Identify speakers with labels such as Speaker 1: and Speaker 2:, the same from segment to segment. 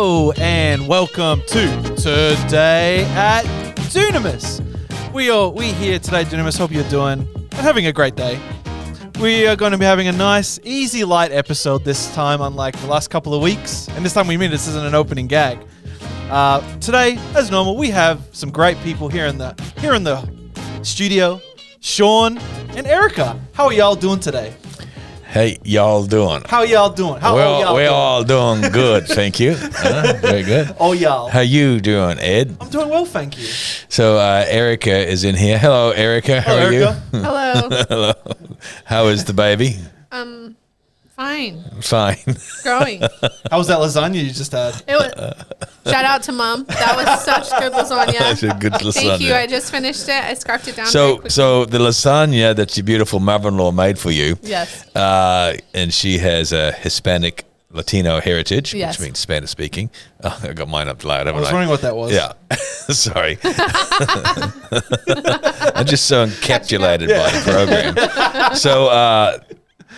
Speaker 1: Hello and welcome to Today at Dunamis. We here today, Dunamis. Hope you're doing and having a great day. We are going to be having a nice, easy, light episode this time, unlike the last couple of weeks. And this time we mean this isn't an opening gag. Today, as normal, we have some great people here in the studio. Shaun and Erica. How are y'all doing today?
Speaker 2: Hey, y'all doing?
Speaker 1: How y'all doing?
Speaker 2: We're all doing good, thank you. Very good.
Speaker 1: Oh, y'all.
Speaker 2: How you doing, Ed?
Speaker 1: I'm doing well, thank you.
Speaker 2: So Erica is in here. Hello, Erica. How are
Speaker 1: Erica.
Speaker 2: you?
Speaker 3: Hello.
Speaker 2: Hello. How is the baby?
Speaker 3: Fine.
Speaker 2: Fine.
Speaker 3: Growing.
Speaker 1: How was that lasagna you just had?
Speaker 3: It was. Shout out to Mom. That was such good lasagna.
Speaker 2: That's a good lasagna.
Speaker 3: Thank you. I just finished it. I scarfed it down. very
Speaker 2: So
Speaker 3: quickly.
Speaker 2: the lasagna that your beautiful mother-in-law made for you.
Speaker 3: Yes.
Speaker 2: And she has a Hispanic Latino heritage,
Speaker 3: Yes.
Speaker 2: which means Spanish speaking. Oh, I got mine up loud, haven't
Speaker 1: I was wondering what that was.
Speaker 2: Yeah. Sorry. I'm just so encapsulated by the program. So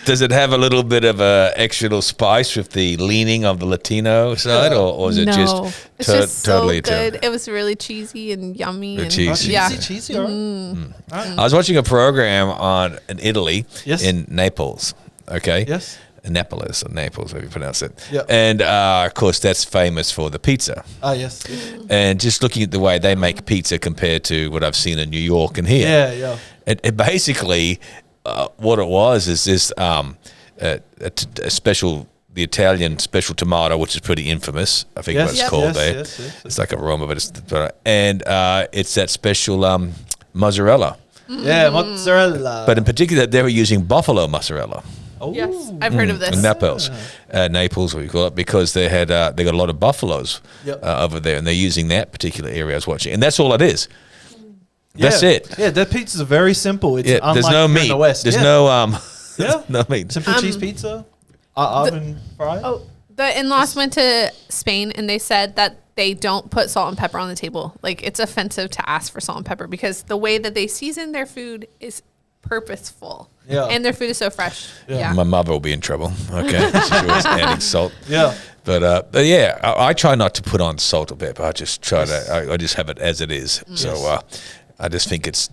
Speaker 2: does it have a little bit of a extra little spice with the leaning of the Latino side, or is it
Speaker 3: No. It's just so
Speaker 2: totally
Speaker 3: good.
Speaker 2: Italian?
Speaker 3: It was really cheesy and yummy.
Speaker 2: The
Speaker 3: And,
Speaker 2: cheesy.
Speaker 3: Yeah.
Speaker 1: Cheesy, all right.
Speaker 2: I was watching a program in Italy,
Speaker 1: Yes.
Speaker 2: in Naples, okay?
Speaker 1: Yes.
Speaker 2: Naples, or Naples, however you pronounce it.
Speaker 1: Yep.
Speaker 2: And, of course, that's famous for the pizza.
Speaker 1: Ah, yes.
Speaker 2: And just looking at the way they make pizza compared to what I've seen in New York and here.
Speaker 1: Yeah.
Speaker 2: It basically, what it was is this a special, the Italian special tomato, which is pretty infamous. I think what it's called there.
Speaker 1: Yes.
Speaker 2: It's like a Roma, but it's that special mozzarella.
Speaker 1: Yeah, mozzarella.
Speaker 2: But in particular, they were using buffalo mozzarella.
Speaker 1: Oh.
Speaker 3: Yes. I've heard of this.
Speaker 2: In Naples, what you call it, because they got a lot of buffaloes
Speaker 1: Yep.
Speaker 2: over there, and they're using that particular area I was watching, and that's all it is. That's it.
Speaker 1: Yeah, that pizza's very simple. It's unlike
Speaker 2: there's no
Speaker 1: here
Speaker 2: meat.
Speaker 1: in the West.
Speaker 2: There's
Speaker 1: yeah.
Speaker 2: no meat.
Speaker 1: Simple cheese pizza, oven fried.
Speaker 3: Oh, the in-laws went to Spain and they said that they don't put salt and pepper on the table. Like, it's offensive to ask for salt and pepper because the way that they season their food is purposeful.
Speaker 1: Yeah.
Speaker 3: And their food is so fresh. Yeah.
Speaker 2: My mother will be in trouble. Okay, she's always adding salt.
Speaker 1: Yeah.
Speaker 2: But yeah, I try not to put on salt or pepper. I just try to. I just have it as it is. So I just think it's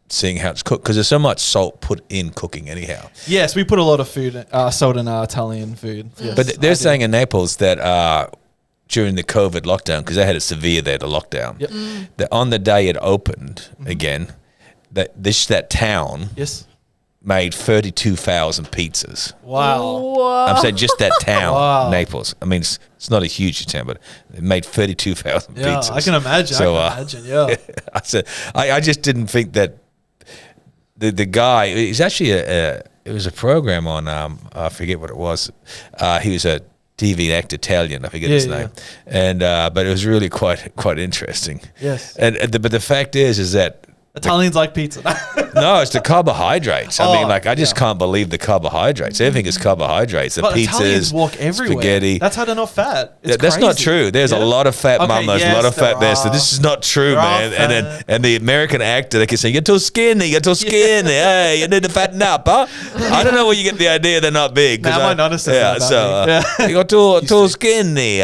Speaker 2: seeing how it's cooked because there's so much salt put in cooking anyhow.
Speaker 1: Yes, we put a lot of food, salt in our Italian food. Yes,
Speaker 2: But they're saying in Naples that during the COVID lockdown, because they had it severe there, the lockdown,
Speaker 1: Yep.
Speaker 2: that on the day it opened again, that town made 32,000 pizzas.
Speaker 1: Wow.
Speaker 3: Whoa.
Speaker 2: I'm saying just that town,
Speaker 1: Wow.
Speaker 2: Naples. I mean, it's not a huge town, but it made 32,000
Speaker 1: Yeah,
Speaker 2: pizzas.
Speaker 1: I can imagine.
Speaker 2: So,
Speaker 1: Yeah.
Speaker 2: I said, I just didn't think that the guy. He's actually it was a program on I forget what it was. He was a TV actor, Italian. I forget his name, and but it was really quite interesting.
Speaker 1: Yes.
Speaker 2: But the fact is that.
Speaker 1: Italians like pizza.
Speaker 2: No, it's the carbohydrates. I mean, I just can't believe the carbohydrates. Everything is carbohydrates. The
Speaker 1: But
Speaker 2: pizzas,
Speaker 1: Italians walk everywhere.
Speaker 2: spaghetti.
Speaker 1: That's how they're not fat. It's
Speaker 2: That's not
Speaker 1: crazy.
Speaker 2: true. There's a
Speaker 1: Yeah?
Speaker 2: lot of fat
Speaker 1: Okay,
Speaker 2: mamas, a
Speaker 1: yes,
Speaker 2: lot of fat
Speaker 1: there
Speaker 2: there. So
Speaker 1: are.
Speaker 2: this is not true,
Speaker 1: There are
Speaker 2: man.
Speaker 1: fat.
Speaker 2: And the American actor, they can say, "You're too skinny. You're too skinny. Hey, you need to fatten up, huh?" I don't know where you get the idea they're not big.
Speaker 1: Nah, my nonna says that about me.
Speaker 2: You're too skinny.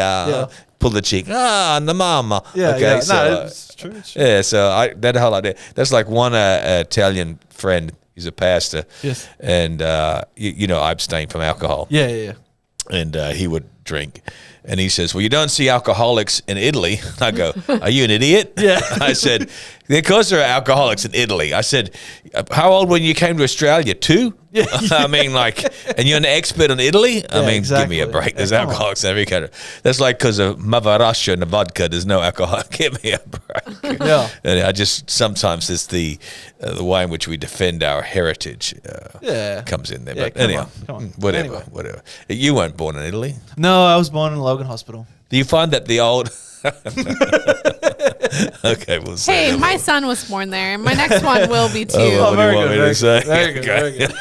Speaker 2: Pull the cheek. The mama.
Speaker 1: Yeah,
Speaker 2: okay,
Speaker 1: yeah.
Speaker 2: so,
Speaker 1: No, it's true. It's true.
Speaker 2: yeah, so that whole idea. That's like one Italian friend. He's a pastor.
Speaker 1: Yes.
Speaker 2: And, I abstain from alcohol.
Speaker 1: Yeah.
Speaker 2: And he would drink. And he says, "Well, you don't see alcoholics in Italy." I go, "Are you an idiot?"
Speaker 1: Yeah.
Speaker 2: I said, "Because there are alcoholics in Italy." I said, "How old when you came to Australia? 2?"
Speaker 1: Yeah.
Speaker 2: I mean, and you're an expert in Italy? I mean,
Speaker 1: exactly.
Speaker 2: give me a break. There's
Speaker 1: Yeah, come
Speaker 2: alcoholics in every country. That's like because of Mother Russia and the vodka, there's no alcohol. Give me a break.
Speaker 1: Yeah.
Speaker 2: And I just, sometimes it's the way in which we defend our heritage comes in there.
Speaker 1: Yeah,
Speaker 2: But
Speaker 1: come
Speaker 2: anyhow,
Speaker 1: on.
Speaker 2: whatever. You weren't born in Italy.
Speaker 1: No, I was born in Logan Hospital.
Speaker 2: Do you find that the old... Okay, we'll say.
Speaker 3: Hey, my son was born there. My next one will be too.
Speaker 2: Oh, what do you want me to say?
Speaker 1: Very good.
Speaker 2: Okay.
Speaker 1: Very good.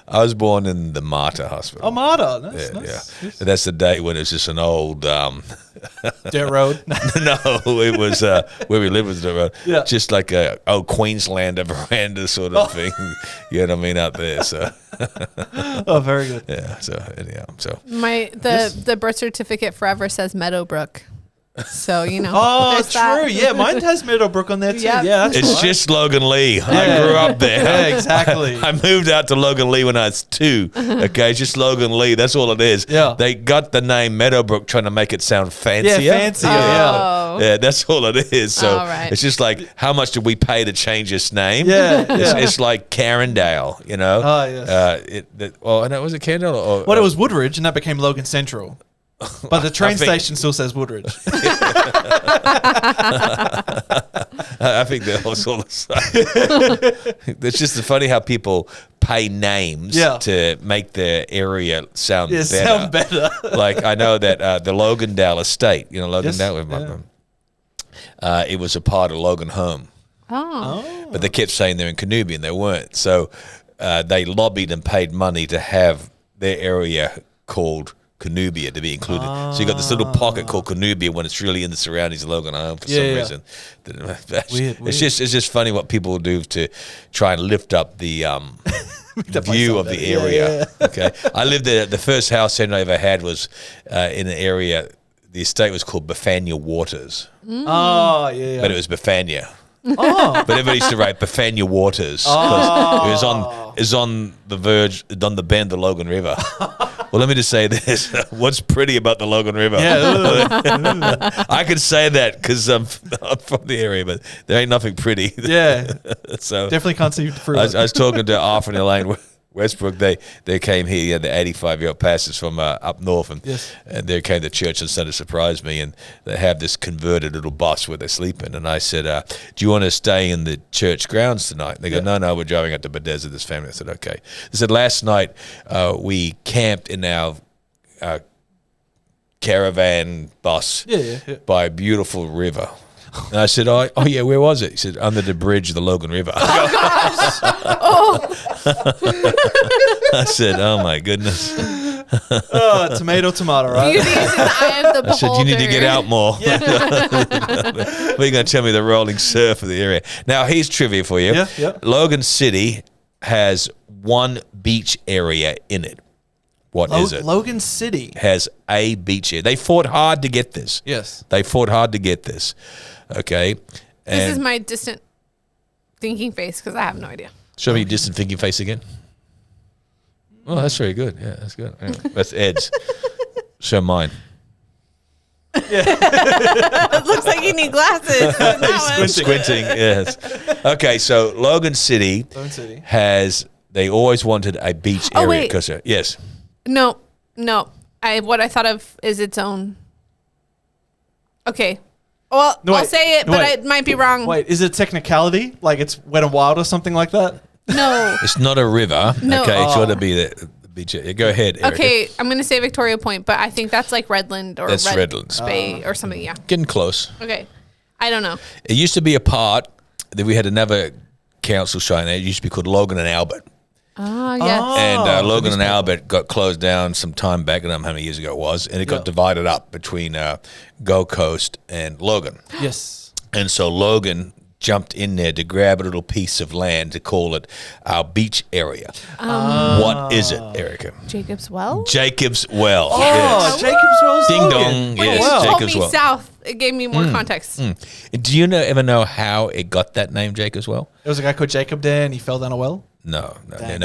Speaker 2: I was born in the Mater Hospital.
Speaker 1: Armada. Nice,
Speaker 2: Yeah.
Speaker 1: nice.
Speaker 2: That's the day when it's just an old
Speaker 1: Dirt road.
Speaker 2: No, it was where we lived was the road.
Speaker 1: Yeah.
Speaker 2: Just like a old Queenslander veranda sort of thing. You know what I mean, out there. So
Speaker 1: Oh, very good.
Speaker 2: yeah. So anyhow,
Speaker 3: The birth certificate forever says Meadowbrook. So,
Speaker 1: Oh,
Speaker 3: there's
Speaker 1: true.
Speaker 3: that.
Speaker 1: Yeah, mine has Meadowbrook on there too.
Speaker 3: Yep.
Speaker 1: Yeah, that's
Speaker 2: it's
Speaker 1: right.
Speaker 2: just Logan Lee.
Speaker 1: Yeah.
Speaker 2: I grew up there.
Speaker 1: Yeah, exactly.
Speaker 2: I moved out to Logan Lee when I was 2. Okay, just Logan Lee. That's all it is.
Speaker 1: Yeah.
Speaker 2: They got the name Meadowbrook trying to make it sound fancier.
Speaker 1: Yeah, fancier. Yeah.
Speaker 3: Oh.
Speaker 2: Yeah, that's all it is. So
Speaker 3: All right.
Speaker 2: it's just like, how much did we pay to change this name?
Speaker 1: Yeah, yeah.
Speaker 2: It's like Carindale, you know?
Speaker 1: Oh, yes.
Speaker 2: No, was it Carindale? Or,
Speaker 1: Well, it was Woodridge, and that became Logan Central. But the train
Speaker 2: I think-
Speaker 1: station still says Woodridge.
Speaker 2: I think that was all the same. It's just funny how people pay names
Speaker 1: Yeah.
Speaker 2: to make their area sound
Speaker 1: Yeah,
Speaker 2: better.
Speaker 1: sound better.
Speaker 2: Like I know that the Logandale estate, Logandale,
Speaker 1: yeah.
Speaker 2: it was a part of Logan Home.
Speaker 3: Oh.
Speaker 2: But they kept saying they're in Canubia, and they weren't. So they lobbied and paid money to have their area called Canubia to be included. So you got this little pocket called Canubia when it's really in the surroundings of Logan Home for some reason.
Speaker 1: Weird.
Speaker 2: It's just funny what people will do to try and lift up the view of the area.
Speaker 1: Yeah.
Speaker 2: Okay, I lived there. The first house I ever had was in an area. The estate was called Bafania Waters,
Speaker 1: Oh, yeah.
Speaker 2: but it was Bafania.
Speaker 1: Oh.
Speaker 2: But everybody used to write Bafania Waters because it was on the verge, on the bend of the Logan River. Well, let me just say this: what's pretty about the Logan River?
Speaker 1: Yeah.
Speaker 2: I could say that because I'm from the area, but there ain't nothing pretty.
Speaker 1: Yeah.
Speaker 2: So
Speaker 1: Definitely can't see through
Speaker 2: I
Speaker 1: it.
Speaker 2: was talking to Arthur and Elaine Westbrook. They came here. The 85-year-old pastors from up north, and they came to church on Sunday. Surprised me, and they have this converted little bus where they sleep in. And I said, "Do you want to stay in the church grounds tonight?" And they go, "No, we're driving out to Bethesda, this family." I said, "Okay." They said, "Last night we camped in our caravan bus by a beautiful river." And I said, "Oh yeah, where was it?" He said, "Under the bridge of the Logan River." I said, "Oh my goodness."
Speaker 1: Tomato, right?
Speaker 3: Beauty is in the eye of the beholder.
Speaker 2: I said, "You need to get out more." What are you going to tell me the rolling surf of the area? Now, here's trivia for you.
Speaker 1: Yeah.
Speaker 2: Logan City has one beach area in it. What is it?
Speaker 1: Logan City.
Speaker 2: Has a beach area. They fought hard to get this.
Speaker 1: Yes.
Speaker 2: They fought hard to get this. Okay.
Speaker 3: This is my distant thinking face because I have no idea.
Speaker 2: Show me your distant thinking face again. Oh, that's very good. Yeah, that's good. Yeah. That's Ed's. Show mine.
Speaker 3: It looks like you need glasses. on that one.
Speaker 2: Squinting, yes. Okay, so Logan City has, they always wanted a beach area.
Speaker 3: wait.
Speaker 2: Yes.
Speaker 3: No. What I thought of is its own. Okay. Well,
Speaker 1: No,
Speaker 3: I'll
Speaker 1: wait.
Speaker 3: say it,
Speaker 1: No,
Speaker 3: but
Speaker 1: wait.
Speaker 3: I might be wrong.
Speaker 1: Wait, is it technicality? Like it's Wet and Wild or something like that?
Speaker 3: No.
Speaker 2: It's not a river.
Speaker 3: No.
Speaker 2: Okay, it's got to be the beach area. Go ahead, Erica.
Speaker 3: Okay, I'm going to say Victoria Point, but I think that's like Redland or
Speaker 2: That's Redlands.
Speaker 3: Bay or something. Yeah.
Speaker 2: Getting close.
Speaker 3: Okay. I don't know.
Speaker 2: It used to be a part that we had another council showing there. It used to be called Logan and Albert.
Speaker 3: Oh, yes.
Speaker 2: And Logan and Albert got closed down some time back. I don't know how many years ago it was. And it got divided up between Gold Coast and Logan.
Speaker 1: Yes.
Speaker 2: And so Logan jumped in there to grab a little piece of land to call it our beach area. What is it, Erica?
Speaker 3: Jacob's Well?
Speaker 2: Jacob's Well.
Speaker 1: Oh,
Speaker 2: Yes.
Speaker 1: Jacob's Well's
Speaker 2: Ding
Speaker 1: Logan.
Speaker 2: dong.
Speaker 3: When
Speaker 2: Yes,
Speaker 3: you told
Speaker 2: Jacob's
Speaker 3: me
Speaker 2: Well.
Speaker 3: south, it gave me more context.
Speaker 2: Do you ever know how it got that name, Jacob's Well?
Speaker 1: There was a guy called Jacob there and he fell down a well.
Speaker 2: No,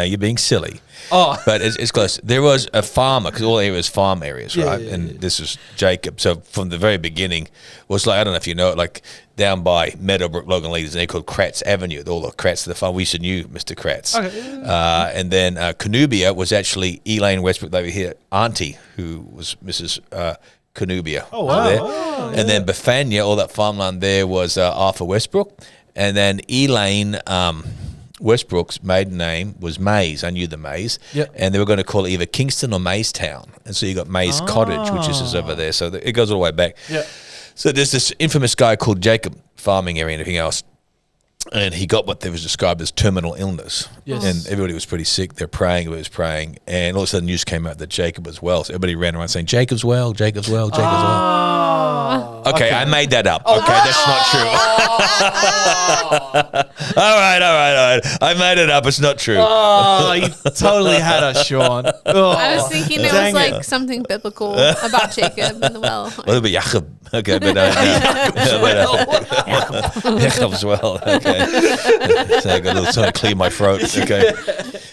Speaker 2: you're being silly.
Speaker 1: Oh.
Speaker 2: But it's close. There was a farmer, because all areas farm areas,
Speaker 1: Yeah,
Speaker 2: right?
Speaker 1: yeah,
Speaker 2: and
Speaker 1: yeah.
Speaker 2: this was Jacob. So from the very beginning, was like, I don't know if you know it, like down by Meadowbrook, Logan Lee, there's an area called Kratz Avenue. All the Kratz of the farm. We used to knew Mr. Kratz.
Speaker 1: Okay.
Speaker 2: And then Canubia was actually Elaine Westbrook over here, auntie, who was Mrs. Canubia.
Speaker 1: Oh, wow.
Speaker 2: There.
Speaker 1: Oh,
Speaker 2: And then Bafania, all that farmland there was Arthur Westbrook. And then Elaine Westbrook's maiden name was Mays. I knew the Mays.
Speaker 1: Yep.
Speaker 2: And they were going to call it either Kingston or Maystown. And so you got Mays Cottage, which is over there. So it goes all the way back.
Speaker 1: Yeah.
Speaker 2: So there's this infamous guy called Jacob, farming area and everything else. and he got what was described as terminal illness.
Speaker 1: Yes.
Speaker 2: And everybody was pretty sick. They're praying, everybody was praying. And all of a sudden news came out that Jacob was well. So everybody ran around saying, Jacob's well, Jacob's well, Jacob's well. Okay, I made that up. Okay, that's not true. All right. I made it up. It's not true.
Speaker 1: Oh, you totally had us, Shaun. Oh,
Speaker 3: I was thinking it was like something biblical about Jacob and the well.
Speaker 2: Well, it'll be Jacob. Okay, but Jacob's well. Okay. So I got a little something to clear my throat. Okay.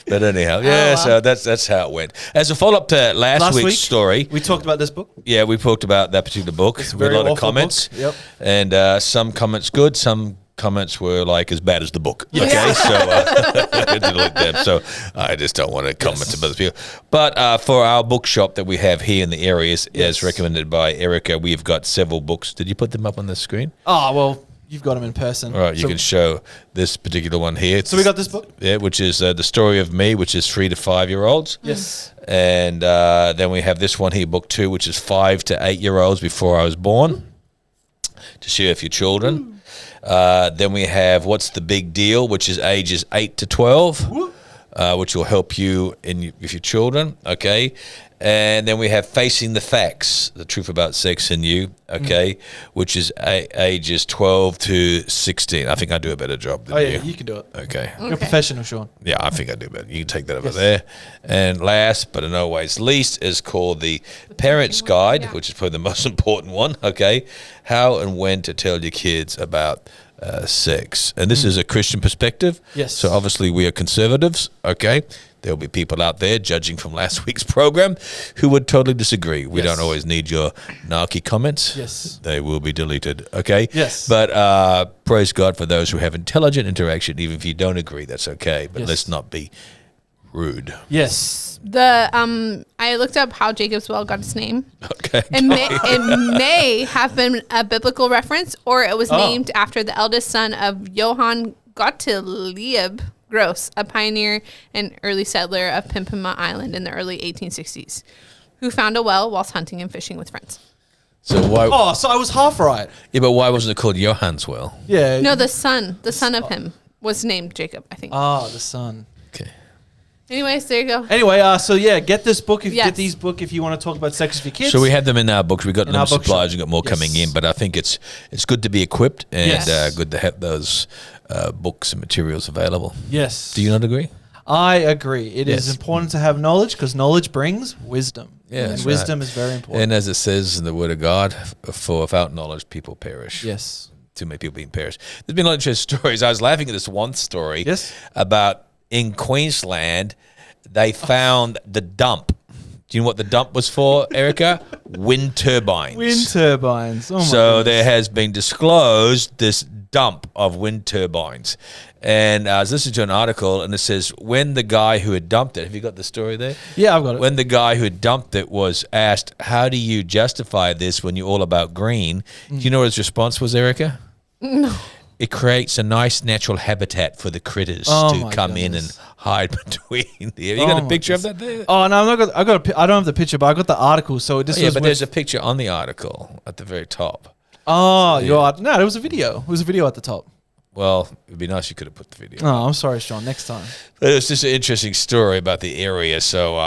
Speaker 2: But anyhow, so that's how it went. As a follow-up to last week's story.
Speaker 1: We talked about this book.
Speaker 2: Yeah, we talked about that particular book.
Speaker 1: It's a
Speaker 2: We had
Speaker 1: very
Speaker 2: a lot of
Speaker 1: awful
Speaker 2: comments.
Speaker 1: book. Yep.
Speaker 2: And some comments good, some comments were like as bad as the book. Okay, so I had to look at them. So I just don't want to comment about other people. But for our bookshop that we have here in the areas, as recommended by Erica, we've got several books. Did you put them up on the screen?
Speaker 1: Oh, well, you've got them in person.
Speaker 2: All right, you can show this particular one here.
Speaker 1: So we got this book?
Speaker 2: Yeah, which is The Story of Me, which is 3 to 5 year olds.
Speaker 1: Yes.
Speaker 2: And then we have this one here, book 2, which is 5 to 8 year olds before I was born, to share with your children. Then we have What's the Big Deal, which is ages 8 to 12, which will help you with your children, okay? And then we have Facing the Facts, the truth about sex and you, okay, which is ages 12 to 16. I think I do a better job than you.
Speaker 1: You can do it.
Speaker 2: Okay.
Speaker 1: You're a professional, Shaun.
Speaker 2: Yeah, I think I do better. You can take that over there. And last, but in no ways least, is called The Parent's Guide, which is probably the most important one, okay? How and when to tell your kids about sex. And this is a Christian perspective.
Speaker 1: Yes.
Speaker 2: So obviously we are conservatives, okay? There'll be people out there judging from last week's program who would totally disagree. We don't always need your narky comments.
Speaker 1: Yes.
Speaker 2: They will be deleted, okay?
Speaker 1: Yes.
Speaker 2: But praise God for those who have intelligent interaction. Even if you don't agree, that's okay. But let's not be rude.
Speaker 1: Yes.
Speaker 3: I looked up how Jacob's well got its name.
Speaker 2: Okay.
Speaker 3: It may have been a biblical reference, or it was named after the eldest son of Johann Gottlieb Gross, a pioneer and early settler of Pimpama Island in the early 1860s, who found a well whilst hunting and fishing with friends.
Speaker 2: So why?
Speaker 1: Oh, so I was half right.
Speaker 2: Yeah, but why wasn't it called Johann's well?
Speaker 1: Yeah.
Speaker 3: No, the son of him was named Jacob, I think.
Speaker 1: Ah, the son.
Speaker 2: Okay.
Speaker 3: Anyways, there you go.
Speaker 1: Anyway, get this book. Get these book if you want to talk about sex with your kids.
Speaker 2: So we had them in our books. We got them supplies. We got more
Speaker 1: Yes.
Speaker 2: coming in, but I think it's good to be equipped and
Speaker 1: Yes.
Speaker 2: good to have those books and materials available.
Speaker 1: Yes.
Speaker 2: Do you not agree?
Speaker 1: I agree. It is
Speaker 2: Yes.
Speaker 1: important to have knowledge because knowledge brings wisdom.
Speaker 2: Yeah,
Speaker 1: and
Speaker 2: that's
Speaker 1: wisdom
Speaker 2: right.
Speaker 1: is very important.
Speaker 2: And as it says in the Word of God, for without knowledge, people perish.
Speaker 1: Yes.
Speaker 2: Too many people being perished. There's been a lot of interesting stories. I was laughing at this one story about in Queensland, they found the dump. Do you know what the dump was for, Erica? Wind turbines.
Speaker 1: Wind turbines. Oh my
Speaker 2: So
Speaker 1: goodness.
Speaker 2: there has been disclosed this dump of wind turbines. And I was listening to an article, and it says when the guy who had dumped it, have you got the story there?
Speaker 1: Yeah, I've got it.
Speaker 2: When the guy who had dumped it was asked, how do you justify this when you're all about green? Do you know what his response was, Erica?
Speaker 3: No.
Speaker 2: It creates a nice natural habitat for the critters to come in and hide between the. You got a picture of that there?
Speaker 1: Oh no, I don't have the picture, but I got the article. So this was
Speaker 2: but there's a picture on the article at the very top.
Speaker 1: Oh, no, there was a video. It was a video at the top.
Speaker 2: Well, it would be nice if you could have put the video.
Speaker 1: Oh, I'm sorry, Shaun. Next time.
Speaker 2: But it was just an interesting story about the area. So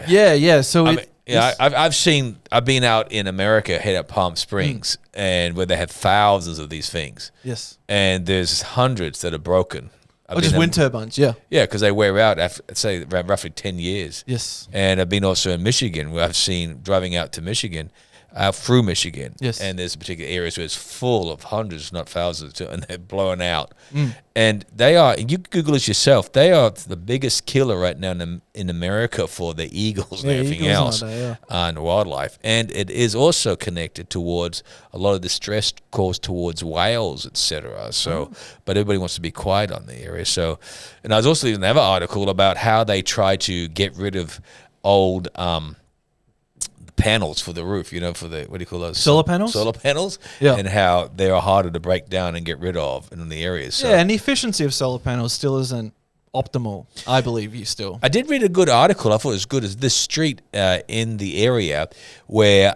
Speaker 1: yeah. So
Speaker 2: I've been out in America, head up Palm Springs, and where they have thousands of these things.
Speaker 1: Yes.
Speaker 2: And there's hundreds that are broken.
Speaker 1: Just wind turbines. Yeah.
Speaker 2: Yeah, because they wear out after, say, roughly 10 years.
Speaker 1: Yes.
Speaker 2: And I've been also in Michigan, where I've seen driving out to Michigan, out through Michigan.
Speaker 1: Yes.
Speaker 2: And there's particular areas where it's full of hundreds, not thousands, and they're blowing out. And they are, you can Google this yourself, they are the biggest killer right now in America for the eagles and everything else and wildlife. And it is also connected towards a lot of the stress caused towards whales, etc. So, but everybody wants to be quiet on the area. So, and I was also reading another article about how they try to get rid of old panels for the roof, for the, what do you call those?
Speaker 1: Solar panels?
Speaker 2: Solar panels.
Speaker 1: Yeah.
Speaker 2: And how they are harder to break down and get rid of in the areas. So
Speaker 1: and the efficiency of solar panels still isn't optimal, I believe
Speaker 2: I did read a good article. I thought it was good as this street in the area where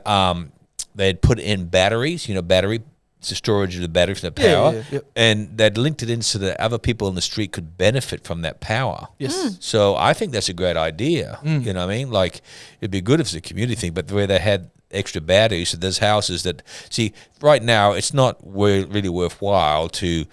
Speaker 2: they had put in batteries, battery it's the storage of the battery for the power,
Speaker 1: yeah.
Speaker 2: and they'd linked it in so that other people in the street could benefit from that power.
Speaker 1: Yes.
Speaker 2: So I think that's a great idea. You know what I mean? Like, it'd be good if it's a community thing, but where they had extra batteries, so there's houses that, see, right now it's not really worthwhile to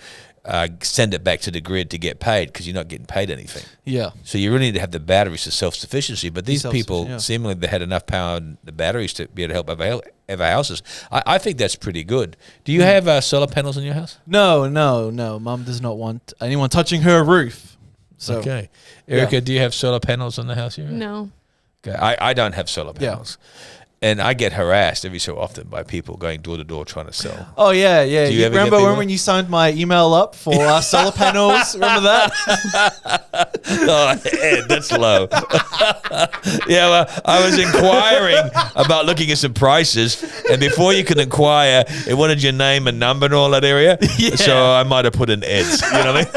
Speaker 2: send it back to the grid to get paid because you're not getting paid anything.
Speaker 1: Yeah.
Speaker 2: So you really need to have the batteries for self-sufficiency. But these people,
Speaker 1: yeah.
Speaker 2: seemingly they had enough power in the batteries to be able to help other houses. I think that's pretty good. Do you have solar panels in your house?
Speaker 1: No. Mum does not want anyone touching her roof. So,
Speaker 2: Okay. Erica, do you have solar panels on the house here?
Speaker 3: No.
Speaker 2: Okay. I don't have solar panels. And I get harassed every so often by people going door to door trying to sell.
Speaker 1: Oh, yeah.
Speaker 2: Do you ever
Speaker 1: remember
Speaker 2: get people?
Speaker 1: when you signed my email up for solar panels? Remember that?
Speaker 2: Oh, Ed, that's low. Yeah, well, I was inquiring about looking at some prices, and before you could inquire, it wanted your name and number and all that area.
Speaker 1: Yeah.
Speaker 2: So I might have put in Ed's. You know what I mean?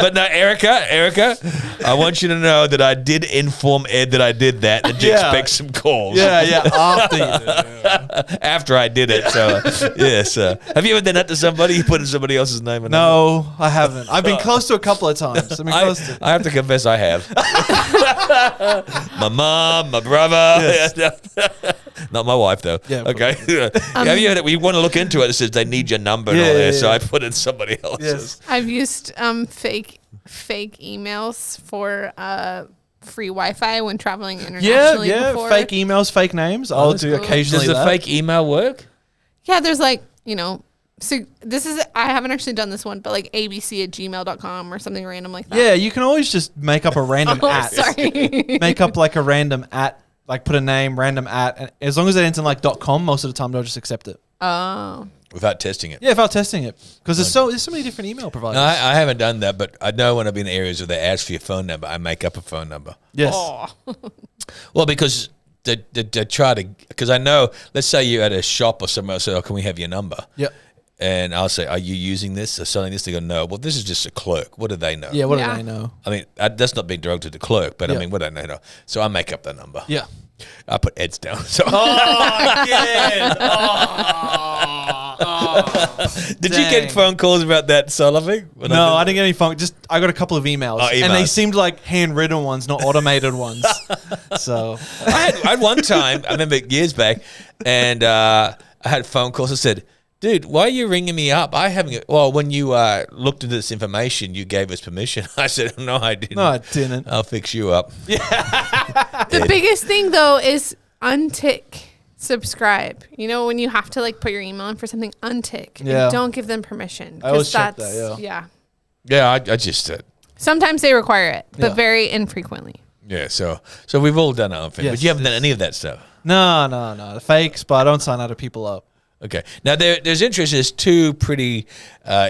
Speaker 2: But no, Erica, I want you to know that I did inform Ed that I did that, and you expect some calls.
Speaker 1: Yeah, after you did it. Yeah.
Speaker 2: After I did it. So, yes. Have you ever done that to somebody? You put in somebody else's name and number?
Speaker 1: No, I haven't. I've been close to a couple of times.
Speaker 2: I have to confess I have. My mom, my brother. Not my wife, though.
Speaker 1: Yeah,
Speaker 2: okay. Have you heard it? We want to look into it. It says they need your number and all that. So I put in somebody else's.
Speaker 1: Yes.
Speaker 3: I've used fake emails for free Wi-Fi when traveling internationally. Before.
Speaker 1: Fake emails, fake names. I'll do occasionally.
Speaker 2: Does the fake email work?
Speaker 3: Yeah, there's like, so this is, I haven't actually done this one, but like abc@gmail.com or something random like that.
Speaker 1: Yeah, you can always just make up a random at.
Speaker 3: Sorry.
Speaker 1: Make up like a random at, like put a name, random at, and as long as it ends in like .com, most of the time they'll just accept it.
Speaker 3: Oh.
Speaker 2: Without testing it.
Speaker 1: Yeah, without testing it, because there's so many different email providers.
Speaker 2: No, I haven't done that, but I know when I've been in areas where they ask for your phone number, I make up a phone number.
Speaker 1: Yes.
Speaker 3: Oh.
Speaker 2: Well, because they try to, because I know, let's say you're at a shop or somewhere, say, oh, can we have your number?
Speaker 1: Yep.
Speaker 2: And I'll say, are you using this or selling this? They go, no. Well, this is just a clerk. What do they know?
Speaker 1: Yeah, what do
Speaker 3: Yeah.
Speaker 1: they know?
Speaker 2: I mean, that's not being directed to the clerk, but I
Speaker 1: Yeah.
Speaker 2: mean, what do they know? So I make up the number.
Speaker 1: Yeah.
Speaker 2: I put Ed's down. So
Speaker 1: Again.
Speaker 2: did you get phone calls about that solar thing?
Speaker 1: No, I didn't get any phone. Just I got a couple of emails, and they
Speaker 2: emails.
Speaker 1: seemed like handwritten ones, not automated ones. So
Speaker 2: I had one time, I remember years back, and I had phone calls that said, dude, why are you ringing me up? When you looked into this information, you gave us permission. I said, no, I didn't.
Speaker 1: no, I didn't.
Speaker 2: I'll fix you up.
Speaker 3: The biggest thing though is untick subscribe. When you have to like put your email in for something, untick.
Speaker 1: Yeah.
Speaker 3: And don't give them permission.
Speaker 1: I always
Speaker 3: 'cause
Speaker 1: check that,
Speaker 3: yeah.
Speaker 2: Yeah, I just
Speaker 3: Sometimes they require it, but
Speaker 1: Yeah.
Speaker 3: very infrequently.
Speaker 2: yeah. So we've all done our thing,
Speaker 1: Yes,
Speaker 2: but you haven't done any of that stuff.
Speaker 1: No. The fakes, but I don't sign other people up.
Speaker 2: Okay. Now there's two pretty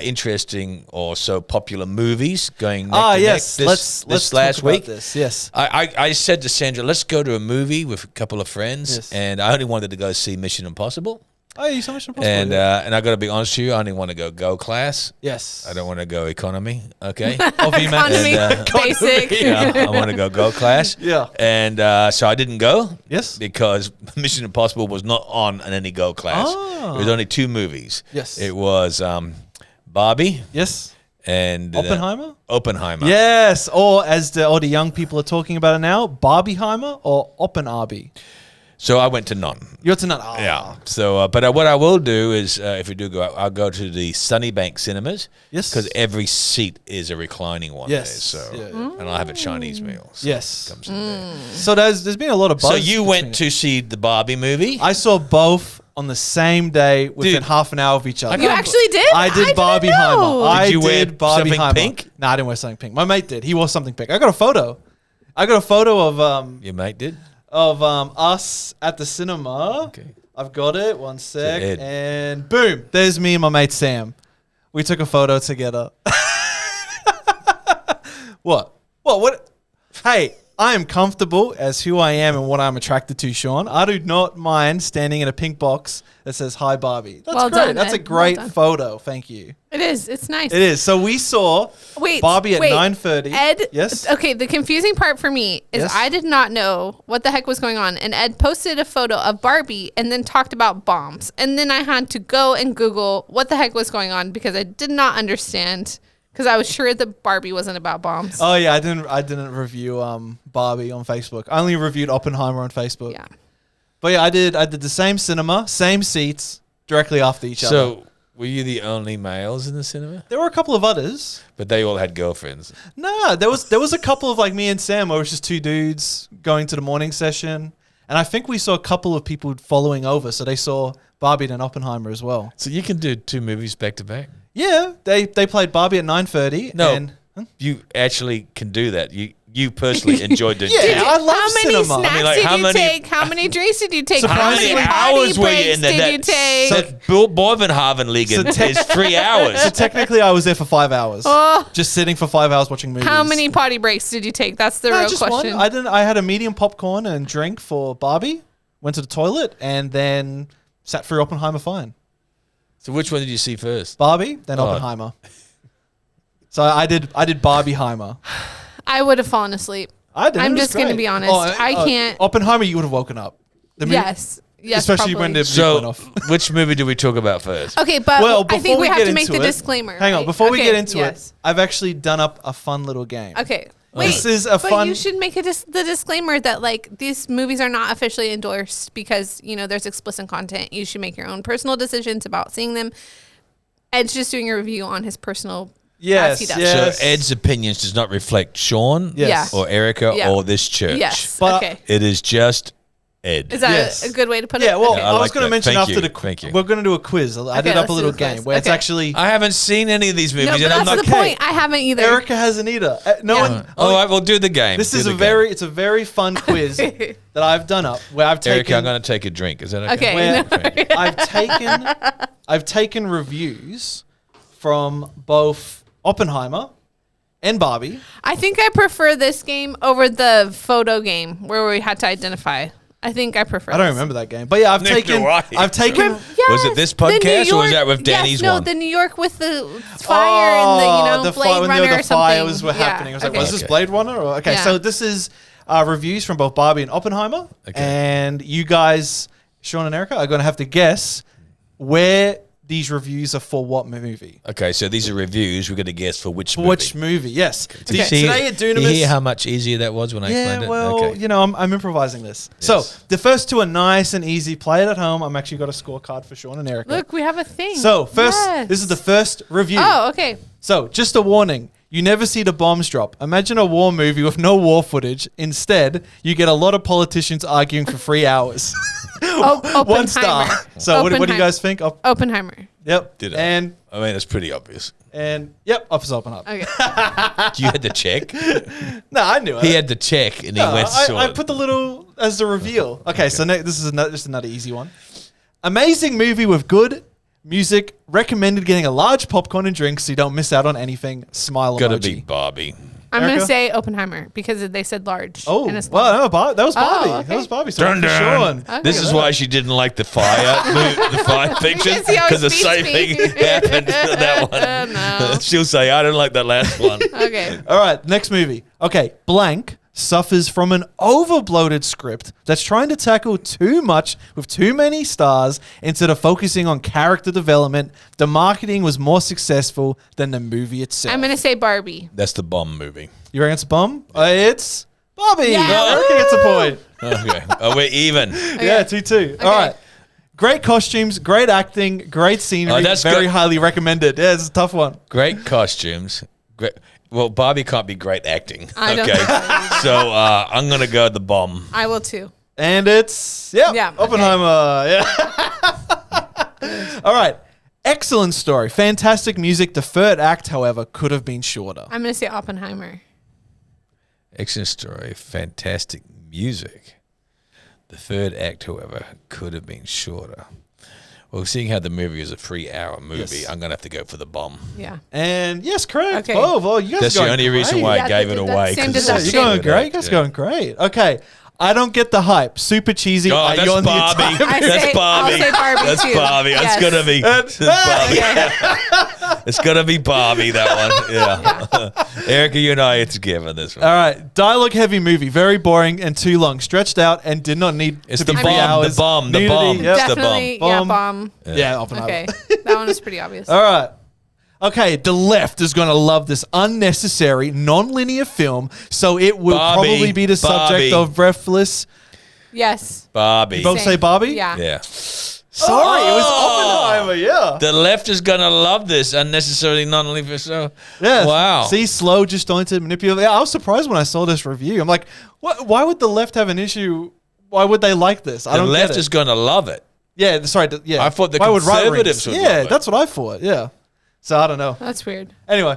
Speaker 2: interesting or so popular movies going. Neck to
Speaker 1: Yes.
Speaker 2: neck
Speaker 1: Let's
Speaker 2: this last
Speaker 1: talk about
Speaker 2: week.
Speaker 1: this. Yes.
Speaker 2: I said to Sandra, let's go to a movie with a couple of friends,
Speaker 1: Yes.
Speaker 2: and I only wanted to go see Mission Impossible.
Speaker 1: Oh, you so much impossible.
Speaker 2: And I got to be honest with you, I only want to go class.
Speaker 1: yes.
Speaker 2: I don't want to go economy. Okay.
Speaker 3: Economy,
Speaker 2: And,
Speaker 3: basic.
Speaker 2: I want to go class.
Speaker 1: Yeah.
Speaker 2: And so I didn't go.
Speaker 1: Yes.
Speaker 2: Because Mission Impossible was not on in any go class.
Speaker 1: Oh.
Speaker 2: There was only two movies.
Speaker 1: Yes.
Speaker 2: It was Barbie
Speaker 1: Yes.
Speaker 2: and
Speaker 1: Oppenheimer.
Speaker 2: Oppenheimer.
Speaker 1: Yes. Or as all the young people are talking about it now, Barbieheimer or Oppenheimer.
Speaker 2: So I went to none.
Speaker 1: You're to none. Oh.
Speaker 2: Yeah. So, but what I will do is, if we do go, I'll go to the Sunnybank Cinemas.
Speaker 1: Yes.
Speaker 2: Because every seat is a reclining one.
Speaker 1: Yes.
Speaker 2: There, so,
Speaker 1: Yeah.
Speaker 2: and I'll have a Chinese meal. So
Speaker 1: Yes.
Speaker 2: it comes in there.
Speaker 1: So there's been a lot of buzz.
Speaker 2: So you went
Speaker 1: between
Speaker 2: to see the Barbie movie.
Speaker 1: I saw both on the same day within
Speaker 2: Dude.
Speaker 1: half an hour of each other.
Speaker 3: You actually did?
Speaker 1: I did
Speaker 3: didn't
Speaker 1: Barbieheimer.
Speaker 3: know.
Speaker 1: I
Speaker 2: Did you wear
Speaker 1: did Barbieheimer.
Speaker 2: something pink?
Speaker 1: No, I didn't wear something pink. My mate did. He wore something pink. I got a photo. of
Speaker 2: Your mate did.
Speaker 1: us at the cinema.
Speaker 2: Okay.
Speaker 1: I've got it. One sec.
Speaker 2: Ed.
Speaker 1: And boom, there's me and my mate Sam. We took a photo together. What? What? Hey, I am comfortable as who I am and what I'm attracted to, Shaun. I do not mind standing in a pink box that says "Hi Barbie." That's
Speaker 3: Well
Speaker 1: great.
Speaker 3: done,
Speaker 1: That's a
Speaker 3: Ed.
Speaker 1: great
Speaker 3: Well done.
Speaker 1: photo. Thank you.
Speaker 3: It is. It's nice.
Speaker 1: It is. So we saw Barbie at 9:30.
Speaker 3: Ed,
Speaker 1: yes.
Speaker 3: Okay, the confusing part for me is
Speaker 1: Yes.
Speaker 3: I did not know what the heck was going on. And Ed posted a photo of Barbie and then talked about bombs. And then I had to go and Google what the heck was going on because I did not understand. Because I was sure that Barbie wasn't about bombs.
Speaker 1: Oh yeah, I didn't review Barbie on Facebook. I only reviewed Oppenheimer on Facebook.
Speaker 3: Yeah.
Speaker 1: But yeah, I did the same cinema, same seats, directly after each other.
Speaker 2: So, were you the only males in the cinema?
Speaker 1: There were a couple of others.
Speaker 2: But they all had girlfriends.
Speaker 1: Nah, there was a couple of like me and Sam where it was just two dudes going to the morning session. And I think we saw a couple of people following over, so they saw Barbie and Oppenheimer as well.
Speaker 2: So you can do 2 movies back to back?
Speaker 1: Yeah, they played Barbie at 9:30.
Speaker 2: No,
Speaker 1: and,
Speaker 2: you actually can do that. You personally enjoyed doing
Speaker 1: Yeah, I love
Speaker 3: How many
Speaker 1: cinema.
Speaker 3: snacks
Speaker 2: I mean, like,
Speaker 3: did
Speaker 2: how
Speaker 3: you
Speaker 2: many-
Speaker 3: take? How many drinks did you take?
Speaker 1: So
Speaker 3: How
Speaker 2: How
Speaker 3: many
Speaker 2: many
Speaker 3: potty
Speaker 2: hours were you
Speaker 3: breaks
Speaker 2: in there?
Speaker 3: did you take?
Speaker 2: That Barbenheimer League is 3 hours.
Speaker 1: So technically, I was there for 5 hours,
Speaker 3: Oh.
Speaker 1: just sitting for 5 hours watching movies.
Speaker 3: How many potty breaks did you take? That's the
Speaker 1: No,
Speaker 3: real
Speaker 1: just
Speaker 3: question.
Speaker 1: one. I had a medium popcorn and drink for Barbie. Went to the toilet and then sat through Oppenheimer. Fine.
Speaker 2: So which one did you see first?
Speaker 1: Barbie, then
Speaker 2: Oh.
Speaker 1: Oppenheimer. So I did Barbieheimer.
Speaker 3: I would have fallen asleep.
Speaker 1: I did.
Speaker 3: I'm
Speaker 1: It was
Speaker 3: just gonna
Speaker 1: great.
Speaker 3: be honest. I can't-
Speaker 1: Oppenheimer, you would have woken up. The movie-
Speaker 3: Yes. Yes.
Speaker 1: especially
Speaker 3: probably.
Speaker 1: when the movie went
Speaker 2: So
Speaker 1: off.
Speaker 2: which movie do we talk about first?
Speaker 3: Okay, but
Speaker 1: Well,
Speaker 3: I
Speaker 1: before
Speaker 3: think we
Speaker 1: we
Speaker 3: have
Speaker 1: get
Speaker 3: to make
Speaker 1: into
Speaker 3: the
Speaker 1: it-
Speaker 3: disclaimer.
Speaker 1: Hang on,
Speaker 3: right?
Speaker 1: before we
Speaker 3: Okay,
Speaker 1: get into
Speaker 3: yes.
Speaker 1: it, I've actually done up a fun little game.
Speaker 3: Okay.
Speaker 1: This
Speaker 3: Wait,
Speaker 1: is a
Speaker 3: but
Speaker 1: fun.
Speaker 3: you should make the disclaimer that like these movies are not officially endorsed because there's explicit content. You should make your own personal decisions about seeing them. Ed's just doing a review on his personal.
Speaker 1: Yes,
Speaker 3: as he does.
Speaker 1: yes.
Speaker 2: So Ed's opinions does not reflect Shaun
Speaker 1: Yes.
Speaker 3: Yeah.
Speaker 2: or Erica
Speaker 3: Yeah.
Speaker 2: or this church.
Speaker 3: Yes.
Speaker 1: But-
Speaker 3: okay.
Speaker 2: It is just Ed.
Speaker 3: Is that
Speaker 1: Yes.
Speaker 3: a good way to put it?
Speaker 1: Yeah, well,
Speaker 3: Okay.
Speaker 2: I
Speaker 1: I was
Speaker 2: like
Speaker 1: going to
Speaker 2: that.
Speaker 1: mention
Speaker 2: Thank
Speaker 1: after
Speaker 2: you.
Speaker 1: the
Speaker 2: Thank you.
Speaker 1: we're going to do a quiz. I did
Speaker 3: Okay,
Speaker 1: up a
Speaker 3: let's
Speaker 1: little
Speaker 3: do a quiz.
Speaker 1: game where it's
Speaker 3: Okay.
Speaker 1: actually
Speaker 2: I haven't seen any of these movies,
Speaker 3: no, but
Speaker 2: and I'm
Speaker 3: that's
Speaker 2: not.
Speaker 3: the point. I haven't either.
Speaker 1: Erica hasn't either. No
Speaker 3: Yeah.
Speaker 1: one.
Speaker 2: All right, we'll do the game.
Speaker 1: This
Speaker 2: Do
Speaker 1: is
Speaker 2: the
Speaker 1: a
Speaker 2: game.
Speaker 1: very very fun quiz that I've done up where I've
Speaker 2: Erica,
Speaker 1: taken
Speaker 2: I'm going to take a drink. Is that okay?
Speaker 3: Okay.
Speaker 1: where
Speaker 3: No.
Speaker 1: I've taken reviews from both Oppenheimer and Barbie.
Speaker 3: I think I prefer this game over the photo game where we had to identify. I think I prefer.
Speaker 1: I don't
Speaker 3: this.
Speaker 1: remember that game, but yeah, I've
Speaker 2: Neither
Speaker 1: taken
Speaker 2: do I.
Speaker 3: Yes,
Speaker 2: Was it this
Speaker 3: the New
Speaker 2: podcast or was
Speaker 3: York-
Speaker 2: that with Danny's
Speaker 3: No,
Speaker 2: one?
Speaker 3: the New York with the fire and the Blade
Speaker 1: when
Speaker 3: Runner
Speaker 1: the
Speaker 3: or something.
Speaker 1: fires were happening. I was like,
Speaker 3: okay.
Speaker 1: was this
Speaker 2: Okay.
Speaker 1: Blade Runner? Or, okay,
Speaker 3: Yeah.
Speaker 1: so this is reviews from both Barbie and Oppenheimer.
Speaker 2: Okay.
Speaker 1: And you guys, Shaun and Erica, are going to have to guess where these reviews are for what movie.
Speaker 2: Okay, so these are reviews. We're going to guess for which
Speaker 1: For
Speaker 2: movie.
Speaker 1: which movie, yes.
Speaker 2: Did you see
Speaker 1: Today at
Speaker 2: you
Speaker 1: Dunamis.
Speaker 2: hear how much easier that was when I explained
Speaker 1: Yeah,
Speaker 2: it?
Speaker 1: well,
Speaker 2: Okay.
Speaker 1: I'm improvising this. So
Speaker 2: Yes.
Speaker 1: the first two are nice and easy. Play it at home. I'm actually got a scorecard for Shaun and Erica.
Speaker 3: Look, we have a thing.
Speaker 1: So first,
Speaker 3: Yes.
Speaker 1: this is the first review.
Speaker 3: Oh, okay.
Speaker 1: So, just a warning. You never see the bombs drop. Imagine a war movie with no war footage. Instead, you get a lot of politicians arguing for 3 hours.
Speaker 3: Oppenheimer.
Speaker 1: 1 star. So, what do you
Speaker 3: Oppenheimer.
Speaker 1: guys think?
Speaker 3: Oppenheimer.
Speaker 1: Yep.
Speaker 2: Did I?
Speaker 1: And,
Speaker 2: I mean, it's pretty obvious.
Speaker 1: yep, Officer Oppenheimer.
Speaker 3: Okay.
Speaker 2: You had the check.
Speaker 1: No, I knew it.
Speaker 2: He had the check, and he
Speaker 1: No,
Speaker 2: went.
Speaker 1: I put the little as the reveal. Okay, so this is just another easy one. Amazing movie with good music. Recommended getting a large popcorn and drink so you don't miss out on anything. Smile
Speaker 2: Gotta
Speaker 1: emoji.
Speaker 2: be Barbie.
Speaker 3: I'm going
Speaker 1: Erica?
Speaker 3: to say Oppenheimer because they said large.
Speaker 1: Oh,
Speaker 3: and it's
Speaker 1: well, no, that was Barbie.
Speaker 3: okay.
Speaker 1: That was Barbie. So
Speaker 2: Dun,
Speaker 1: for
Speaker 2: dun.
Speaker 1: Shaun.
Speaker 2: This is why she didn't like the fire, the fire pictures,
Speaker 3: Because he always
Speaker 2: because the
Speaker 3: beats
Speaker 2: same
Speaker 3: me.
Speaker 2: thing happened to that one.
Speaker 3: No.
Speaker 2: She'll say, "I don't like that last one."
Speaker 3: Okay.
Speaker 1: All right, next movie. Okay, Blank suffers from an overbloated script that's trying to tackle too much with too many stars instead of focusing on character development. The marketing was more successful than the movie itself.
Speaker 3: I'm going to say Barbie.
Speaker 2: That's the bomb movie.
Speaker 1: You reckon it's a bomb? It's Barbie.
Speaker 3: Yeah.
Speaker 1: Erica gets a point.
Speaker 2: Okay. Oh, we're even.
Speaker 1: Yeah, 2-2. All right. Great costumes, great acting, great scenery.
Speaker 2: Oh, that's
Speaker 1: very
Speaker 2: good.
Speaker 1: highly recommended. Yeah, it's a tough one.
Speaker 2: Great costumes. Great. Well, Barbie can't be great acting.
Speaker 3: I don't
Speaker 2: okay.
Speaker 3: think
Speaker 2: So I'm gonna go the bomb.
Speaker 3: I will too.
Speaker 1: And it's, yeah,
Speaker 3: okay.
Speaker 1: Oppenheimer. Yeah. All right. Excellent story. Fantastic music. The third act, however, could have been shorter.
Speaker 3: I'm going to say Oppenheimer.
Speaker 2: Excellent story. Fantastic music. The third act, however, could have been shorter. Well, seeing how the movie is a 3-hour movie,
Speaker 1: Yes.
Speaker 2: I'm gonna have to go for the bomb.
Speaker 3: Yeah.
Speaker 1: And yes, correct.
Speaker 3: Okay.
Speaker 1: Oh, well, you guys
Speaker 2: That's
Speaker 1: are
Speaker 2: the
Speaker 1: going
Speaker 2: only reason
Speaker 1: great.
Speaker 2: why
Speaker 3: Yeah,
Speaker 2: I gave
Speaker 3: they
Speaker 2: it
Speaker 3: did that
Speaker 2: away.
Speaker 3: same
Speaker 2: 'cause it's
Speaker 1: Yeah,
Speaker 2: a
Speaker 3: deduction.
Speaker 1: you're going
Speaker 2: third
Speaker 1: great.
Speaker 2: act,
Speaker 1: You guys
Speaker 2: yeah.
Speaker 1: going great. Okay. I don't get the hype. Super cheesy.
Speaker 2: Oh,
Speaker 1: I
Speaker 2: that's
Speaker 1: yawn the
Speaker 2: Barbie.
Speaker 1: entire-
Speaker 3: I
Speaker 2: That's
Speaker 3: say-
Speaker 2: Barbie.
Speaker 3: I'll say Barbie
Speaker 2: That's
Speaker 3: too.
Speaker 2: Barbie.
Speaker 3: Yes.
Speaker 2: That's gonna be. That's Barbie. It's gonna be Barbie. That one. Yeah. Erica, you and I, it's given this one.
Speaker 1: All right. Dialogue heavy movie. Very boring and too long. Stretched out and did not need
Speaker 2: It's
Speaker 1: to
Speaker 2: the
Speaker 1: be
Speaker 2: bomb.
Speaker 1: 3 hours.
Speaker 2: The bomb. The
Speaker 1: Nudity,
Speaker 2: bomb.
Speaker 1: yep.
Speaker 2: It's the
Speaker 3: Definitely,
Speaker 1: bomb.
Speaker 3: bomb.
Speaker 1: Yeah, Oppenheimer.
Speaker 3: Okay, that one was pretty obvious.
Speaker 1: All right. Okay, the left is going to love this unnecessary, non-linear film, so it will
Speaker 2: Barbie.
Speaker 1: probably be the subject
Speaker 2: Barbie.
Speaker 1: of Breathless.
Speaker 3: Yes.
Speaker 2: Barbie.
Speaker 1: You both
Speaker 3: Same.
Speaker 1: say Barbie?
Speaker 3: Yeah.
Speaker 2: Yeah.
Speaker 1: Sorry, it was Oppenheimer, yeah.
Speaker 2: The left is gonna love this unnecessarily non-linear show.
Speaker 1: Yeah.
Speaker 2: Wow.
Speaker 1: See, slow, disjointed, manipulative. Yeah, I was surprised when I saw this review. I'm like, what? Why would the left have an issue? Why would they like this? I
Speaker 2: the
Speaker 1: don't
Speaker 2: left
Speaker 1: get it.
Speaker 2: is gonna love it.
Speaker 1: Yeah, sorry. Yeah.
Speaker 2: I thought the
Speaker 1: Why would right-wings-
Speaker 2: conservatives would
Speaker 1: Yeah,
Speaker 2: love it.
Speaker 1: that's what I thought. Yeah. So I don't know.
Speaker 3: That's weird.
Speaker 1: Anyway.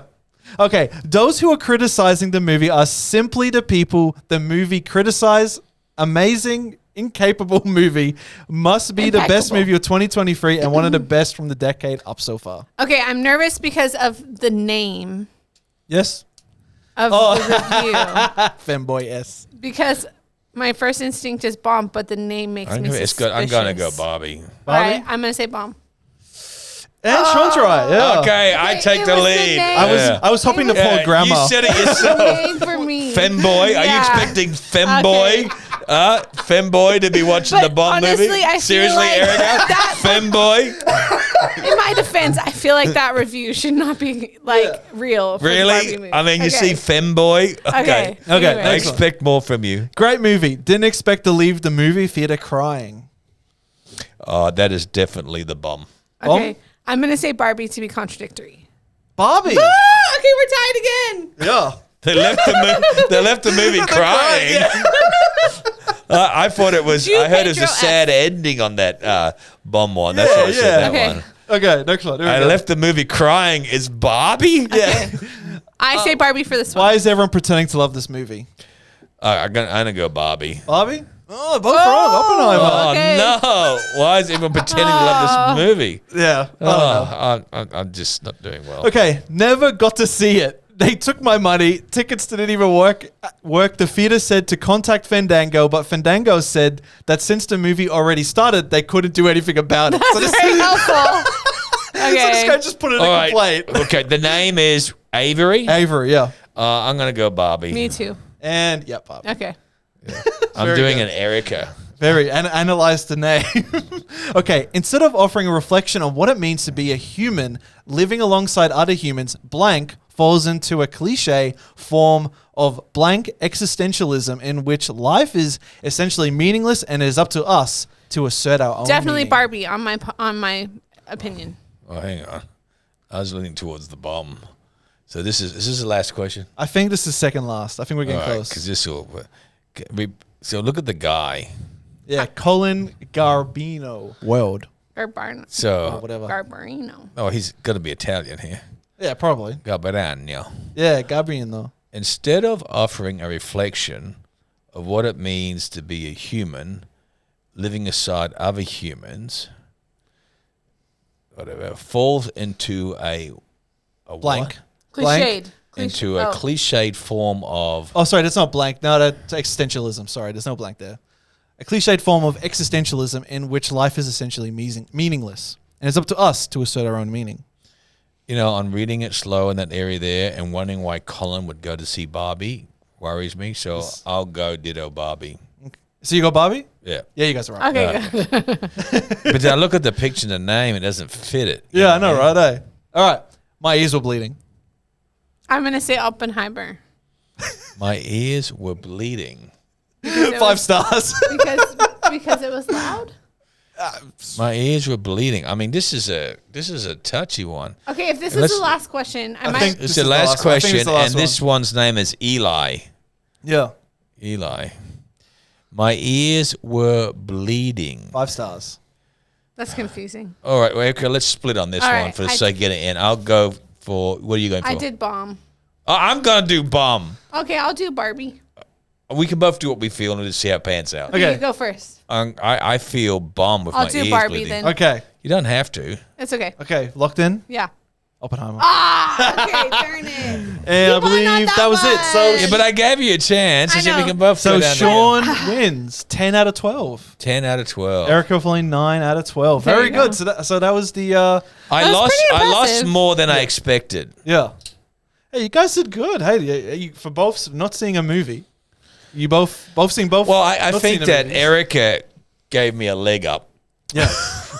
Speaker 1: Okay. Those who are criticizing the movie are simply the people the movie criticize. Amazing, incapable movie. Must be the best
Speaker 3: Impeccable.
Speaker 1: movie of 2023 and one of the best from the decade up so far.
Speaker 3: Okay, I'm nervous because of the name
Speaker 1: Yes?
Speaker 3: of
Speaker 1: Oh.
Speaker 3: the review.
Speaker 1: Femboy S.
Speaker 3: Because my first instinct is bomb, but the name makes me
Speaker 2: It's
Speaker 3: suspicious.
Speaker 2: good. I'm gonna go Barbie.
Speaker 3: All
Speaker 1: Barbie?
Speaker 3: right, I'm gonna say bomb.
Speaker 1: And Shaun's right. Yeah.
Speaker 2: Okay, I
Speaker 3: Okay,
Speaker 2: take
Speaker 3: it
Speaker 2: the
Speaker 3: was the
Speaker 2: lead.
Speaker 3: name.
Speaker 1: I was hoping to pull a grandma.
Speaker 2: You said it yourself.
Speaker 3: Name for me.
Speaker 2: Femboy? Are you
Speaker 3: Yeah.
Speaker 2: expecting Femboy?
Speaker 3: Okay.
Speaker 2: Femboy to be watching
Speaker 3: But
Speaker 2: the Bond
Speaker 3: honestly,
Speaker 2: movie?
Speaker 3: I feel
Speaker 2: Seriously,
Speaker 3: like
Speaker 2: Erica?
Speaker 3: that-
Speaker 2: Femboy?
Speaker 3: In my defense, I feel like that review should not be real. For the Barbie
Speaker 2: Really?
Speaker 3: movie.
Speaker 2: I mean, you
Speaker 3: Okay.
Speaker 2: see Femboy?
Speaker 3: Okay.
Speaker 1: Okay,
Speaker 2: I
Speaker 3: Anyway.
Speaker 1: next one.
Speaker 2: expect more from you.
Speaker 1: Great movie. Didn't expect to leave the movie theater crying.
Speaker 2: Oh, that is definitely the bomb.
Speaker 3: Okay. I'm gonna say Barbie to be contradictory.
Speaker 1: Barbie.
Speaker 3: Okay, we're tied again.
Speaker 1: Yeah.
Speaker 2: They left the movie crying. I thought it was.
Speaker 3: Jude
Speaker 2: I heard it was a
Speaker 3: Pedro
Speaker 2: sad ending on that bomb one. That's
Speaker 1: Yeah,
Speaker 2: why I said that
Speaker 3: Okay.
Speaker 2: one.
Speaker 1: Okay, next one. Here we
Speaker 2: I
Speaker 1: go.
Speaker 2: left the movie crying. Is Barbie?
Speaker 1: Yeah.
Speaker 3: I say Barbie for this one.
Speaker 1: Why is everyone pretending to love this movie?
Speaker 2: I'm gonna go Barbie.
Speaker 1: Barbie? Oh, both wrong. Oppenheimer.
Speaker 2: Oh
Speaker 3: Okay.
Speaker 2: no! Why is everyone pretending to love this movie?
Speaker 1: Yeah.
Speaker 2: I'm just not doing well.
Speaker 1: Okay, never got to see it. They took my money. Tickets didn't even work. The theater said to contact Fandango, but Fandango said that since the movie already started, they couldn't do anything about it. So this,
Speaker 3: Very helpful.
Speaker 1: so this guy
Speaker 3: Okay.
Speaker 1: just put in
Speaker 2: All
Speaker 1: a
Speaker 2: right.
Speaker 1: complaint.
Speaker 2: Okay. The name is Avery.
Speaker 1: Avery, yeah.
Speaker 2: I'm gonna go Barbie.
Speaker 3: Me too.
Speaker 1: And, yeah, Barbie.
Speaker 3: Okay.
Speaker 2: I'm
Speaker 1: Very
Speaker 2: doing
Speaker 1: good.
Speaker 2: an Erica.
Speaker 1: Very. Analyze the name. Okay. Instead of offering a reflection on what it means to be a human living alongside other humans, blank falls into a cliche form of blank existentialism in which life is essentially meaningless and it is up to us to assert our own
Speaker 3: Definitely
Speaker 1: meaning.
Speaker 3: Barbie on my opinion.
Speaker 2: Oh, hang on. I was leaning towards the bomb. So is this the last question?
Speaker 1: I think this is second last. I think we're getting close.
Speaker 2: Because this will. So look at the guy.
Speaker 1: Yeah, Colin Garbino. World.
Speaker 3: Garbarino.
Speaker 2: So
Speaker 1: Whatever.
Speaker 3: Garbarino.
Speaker 2: he's gonna be Italian here.
Speaker 1: Yeah, probably.
Speaker 2: Garbarino.
Speaker 1: Yeah, Garbino.
Speaker 2: Instead of offering a reflection of what it means to be a human living aside other humans, whatever, falls into a
Speaker 1: Blank.
Speaker 2: what?
Speaker 3: Cliched.
Speaker 2: Into a cliched form of
Speaker 1: Oh, sorry, that's not blank. No, that's existentialism. Sorry, there's no blank there. A cliched form of existentialism in which life is essentially meaningless. And it's up to us to assert our own meaning.
Speaker 2: I'm reading it slow in that area there and wondering why Colin would go to see Barbie worries me. So I'll go ditto Barbie.
Speaker 1: So you go Barbie?
Speaker 2: Yeah.
Speaker 1: Yeah, you guys are right.
Speaker 3: Okay, good.
Speaker 2: But then I look at the picture and the name, it doesn't fit it.
Speaker 1: Yeah, I know, right? Eh? All right. My ears were bleeding.
Speaker 3: I'm gonna say Oppenheimer.
Speaker 2: My ears were bleeding.
Speaker 3: It
Speaker 1: 5
Speaker 3: was-
Speaker 1: stars.
Speaker 3: because it was loud.
Speaker 2: My ears were bleeding. I mean, this is a touchy one.
Speaker 3: Okay, if this
Speaker 2: Let's-
Speaker 3: is the last question, I might.
Speaker 1: think-
Speaker 2: It's
Speaker 1: This
Speaker 2: the
Speaker 1: is the
Speaker 2: last
Speaker 1: last one. I think
Speaker 2: question,
Speaker 1: it's the last
Speaker 2: and this one's name is Eli.
Speaker 1: Yeah.
Speaker 2: Eli. My ears were bleeding.
Speaker 1: 5 stars.
Speaker 3: That's confusing.
Speaker 2: All right, well, okay, let's split on this
Speaker 3: All
Speaker 2: one
Speaker 3: right,
Speaker 2: for the
Speaker 3: I-
Speaker 2: sake of getting in. I'll go for, what are you going for?
Speaker 3: I did bomb.
Speaker 2: Oh, I'm going to do bomb.
Speaker 3: Okay, I'll do Barbie.
Speaker 2: We can both do what we feel and just see how it pans out.
Speaker 1: Okay.
Speaker 3: You go first.
Speaker 2: I feel bomb with
Speaker 3: I'll
Speaker 2: my
Speaker 3: do
Speaker 2: ears
Speaker 3: Barbie
Speaker 2: bleeding.
Speaker 3: then.
Speaker 1: Okay.
Speaker 2: You don't have to.
Speaker 3: It's okay.
Speaker 1: Okay. Locked in?
Speaker 3: Yeah.
Speaker 1: Oppenheimer.
Speaker 3: Ah, okay, darn it.
Speaker 1: And I
Speaker 3: won
Speaker 1: believe
Speaker 3: on
Speaker 1: that was it. So,
Speaker 3: one.
Speaker 2: Yeah, but I gave you a chance. I
Speaker 3: I
Speaker 2: said we
Speaker 3: know.
Speaker 2: can both
Speaker 1: so
Speaker 2: go down
Speaker 1: Shaun wins 10 out of 12.
Speaker 2: 10 out of 12.
Speaker 1: Erica Feline 9 out of 12.
Speaker 3: There
Speaker 1: Very
Speaker 3: you go.
Speaker 1: good. So that was the
Speaker 2: I
Speaker 3: That was
Speaker 2: lost.
Speaker 3: pretty
Speaker 2: I lost
Speaker 3: impressive.
Speaker 2: more than I expected.
Speaker 1: yeah. Hey, you guys did good. Hey, you, for both not seeing a movie, you both seen both.
Speaker 2: Well, I
Speaker 1: not
Speaker 2: think
Speaker 1: seen a
Speaker 2: that
Speaker 1: movie.
Speaker 2: Erica gave me a leg up
Speaker 1: Yeah.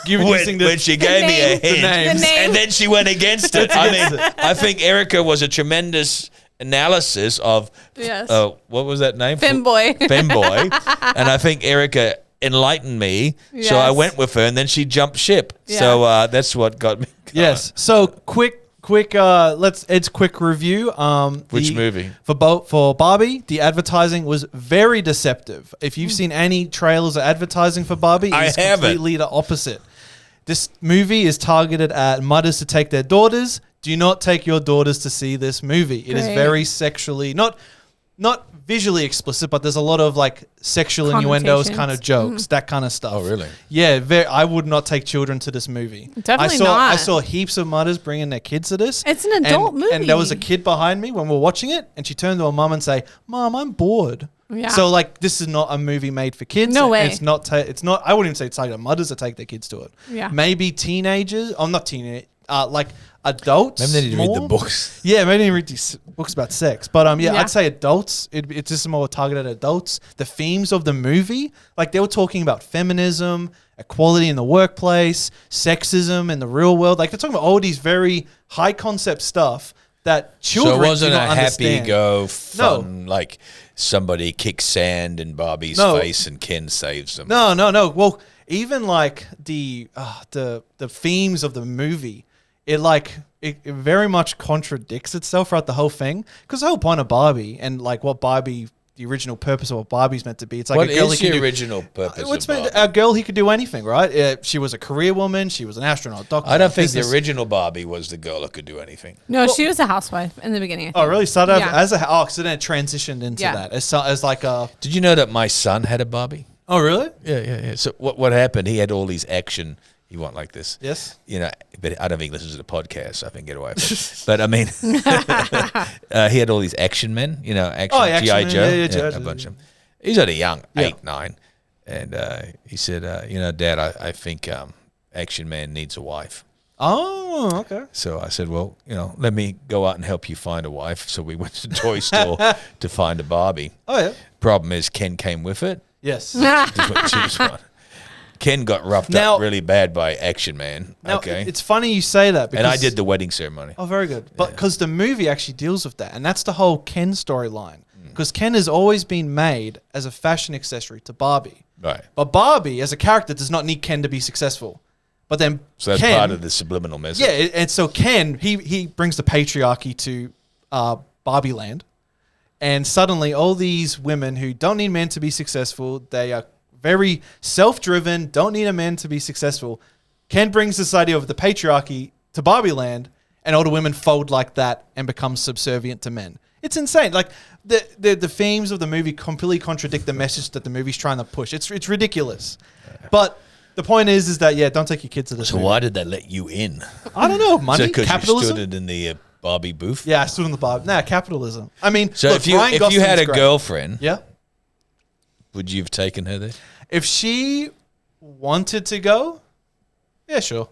Speaker 2: when she gave me a
Speaker 3: names.
Speaker 2: hint,
Speaker 1: The names.
Speaker 3: The names.
Speaker 2: and then she went against it. I mean, I think Erica was a tremendous analysis of
Speaker 3: Yes.
Speaker 2: what was that name?
Speaker 3: Femboy.
Speaker 2: Femboy. And I think Erica enlightened me, so I
Speaker 3: Yes.
Speaker 2: went with her, and then she jumped ship.
Speaker 3: Yeah.
Speaker 2: So that's what got me.
Speaker 1: Yes. So quick. Ed's quick review.
Speaker 2: Which movie?
Speaker 1: For Barbie? The advertising was very deceptive. If you've seen any trailers or advertising for Barbie,
Speaker 2: I
Speaker 1: it's
Speaker 2: haven't.
Speaker 1: completely the opposite. This movie is targeted at mothers to take their daughters. Do not take your daughters to see this movie. It is
Speaker 3: Great.
Speaker 1: very sexually not visually explicit, but there's a lot of like sexual innuendos, kind of
Speaker 3: Connotations.
Speaker 1: jokes, that kind of stuff.
Speaker 2: Oh, really?
Speaker 1: Yeah, I would not take children to this movie.
Speaker 3: Definitely
Speaker 1: I
Speaker 3: not.
Speaker 1: saw heaps of mothers bringing their kids to this.
Speaker 3: It's an adult movie.
Speaker 1: And there was a kid behind me when we were watching it, and she turned to her mum and say, "Mom, I'm bored."
Speaker 3: Yeah.
Speaker 1: So like, this is not a movie made for kids.
Speaker 3: No
Speaker 1: And
Speaker 3: way.
Speaker 1: It's not. It's not. I wouldn't even say it's targeted at mothers to take their kids to it.
Speaker 3: Yeah.
Speaker 1: Maybe teenagers. Oh, not teenage. Like adults.
Speaker 2: Maybe they need to read the
Speaker 1: more.
Speaker 2: books.
Speaker 1: Yeah, maybe they need to read these books about sex. But
Speaker 3: Yeah.
Speaker 1: I'd say adults. It's just more targeted at adults. The themes of the movie, like they were talking about feminism, equality in the workplace, sexism in the real world. Like they're talking about all these very high concept stuff that children
Speaker 2: So it wasn't
Speaker 1: do
Speaker 2: a
Speaker 1: not
Speaker 2: happy
Speaker 1: understand.
Speaker 2: go fun, like somebody kicks sand in Barbie's
Speaker 1: No.
Speaker 2: face and Ken saves them.
Speaker 1: No. Well, even like the themes of the movie, it very much contradicts itself throughout the whole thing. Because the whole point of Barbie and like what Barbie, the original purpose of what Barbie's meant to be, it's like
Speaker 2: What
Speaker 1: a girl
Speaker 2: is
Speaker 1: who can
Speaker 2: the
Speaker 1: do.
Speaker 2: original purpose
Speaker 1: What's
Speaker 2: of
Speaker 1: meant
Speaker 2: Barbie?
Speaker 1: a girl who could do anything, right? She was a career woman. She was an astronaut, doctor.
Speaker 2: I don't think
Speaker 1: business-
Speaker 2: the original Barbie was the girl that could do anything.
Speaker 3: No, she was a housewife in the beginning. I think.
Speaker 1: Oh, really? Started off
Speaker 3: Yeah.
Speaker 1: as a so then it transitioned into
Speaker 3: Yeah.
Speaker 1: that as like a.
Speaker 2: Did you know that my son had a Barbie?
Speaker 1: Oh, really?
Speaker 2: Yeah. So what happened? He had all these action. He went like this.
Speaker 1: Yes.
Speaker 2: You know, but I don't think he listens to the podcast, so I can get away with it. But I mean, he had all these action men, action
Speaker 1: Oh, yeah,
Speaker 2: G.I.
Speaker 1: Action
Speaker 2: Joe,
Speaker 1: Men, yeah, G.I.
Speaker 2: a
Speaker 1: Joe,
Speaker 2: bunch
Speaker 1: yeah.
Speaker 2: of them. He's only young,
Speaker 1: Yeah.
Speaker 2: 8, 9. And he said, Dad, I think Action Man needs a wife.
Speaker 1: Oh, okay.
Speaker 2: So I said, well, let me go out and help you find a wife. So we went to the toy store to find a Barbie.
Speaker 1: Oh, yeah.
Speaker 2: Problem is, Ken came with it.
Speaker 1: Yes.
Speaker 2: Just went to choose one. Ken got roughed
Speaker 1: Now-
Speaker 2: up really bad by Action Man.
Speaker 1: Now,
Speaker 2: Okay.
Speaker 1: it's funny you say that because
Speaker 2: And I did the wedding ceremony.
Speaker 1: Oh, very good. But because the movie actually deals with that, and that's the whole Ken storyline. Because Ken has always been made as a fashion accessory to Barbie,
Speaker 2: Right.
Speaker 1: but Barbie as a character does not need Ken to be successful. But then
Speaker 2: So that's
Speaker 1: Ken,
Speaker 2: part of the subliminal message.
Speaker 1: yeah, and so Ken he brings the patriarchy to Barbie Land, and suddenly all these women who don't need men to be successful, they are very self-driven, don't need a man to be successful. Ken brings this idea of the patriarchy to Barbie Land, and all the women fold like that and become subservient to men. It's insane. Like the themes of the movie completely contradict the message that the movie's trying to push. It's ridiculous. But the point is that don't take your kids to this
Speaker 2: So
Speaker 1: movie.
Speaker 2: why did they let you in?
Speaker 1: I don't know, money,
Speaker 2: Because you
Speaker 1: capitalism.
Speaker 2: stood in the Barbie booth?
Speaker 1: Yeah, I stood on the bar. Nah, capitalism. I mean,
Speaker 2: So
Speaker 1: look,
Speaker 2: if you
Speaker 1: Ryan
Speaker 2: had
Speaker 1: Gosling's
Speaker 2: a
Speaker 1: great.
Speaker 2: girlfriend,
Speaker 1: Yeah,
Speaker 2: would you have taken her there?
Speaker 1: if she wanted to go, yeah, sure.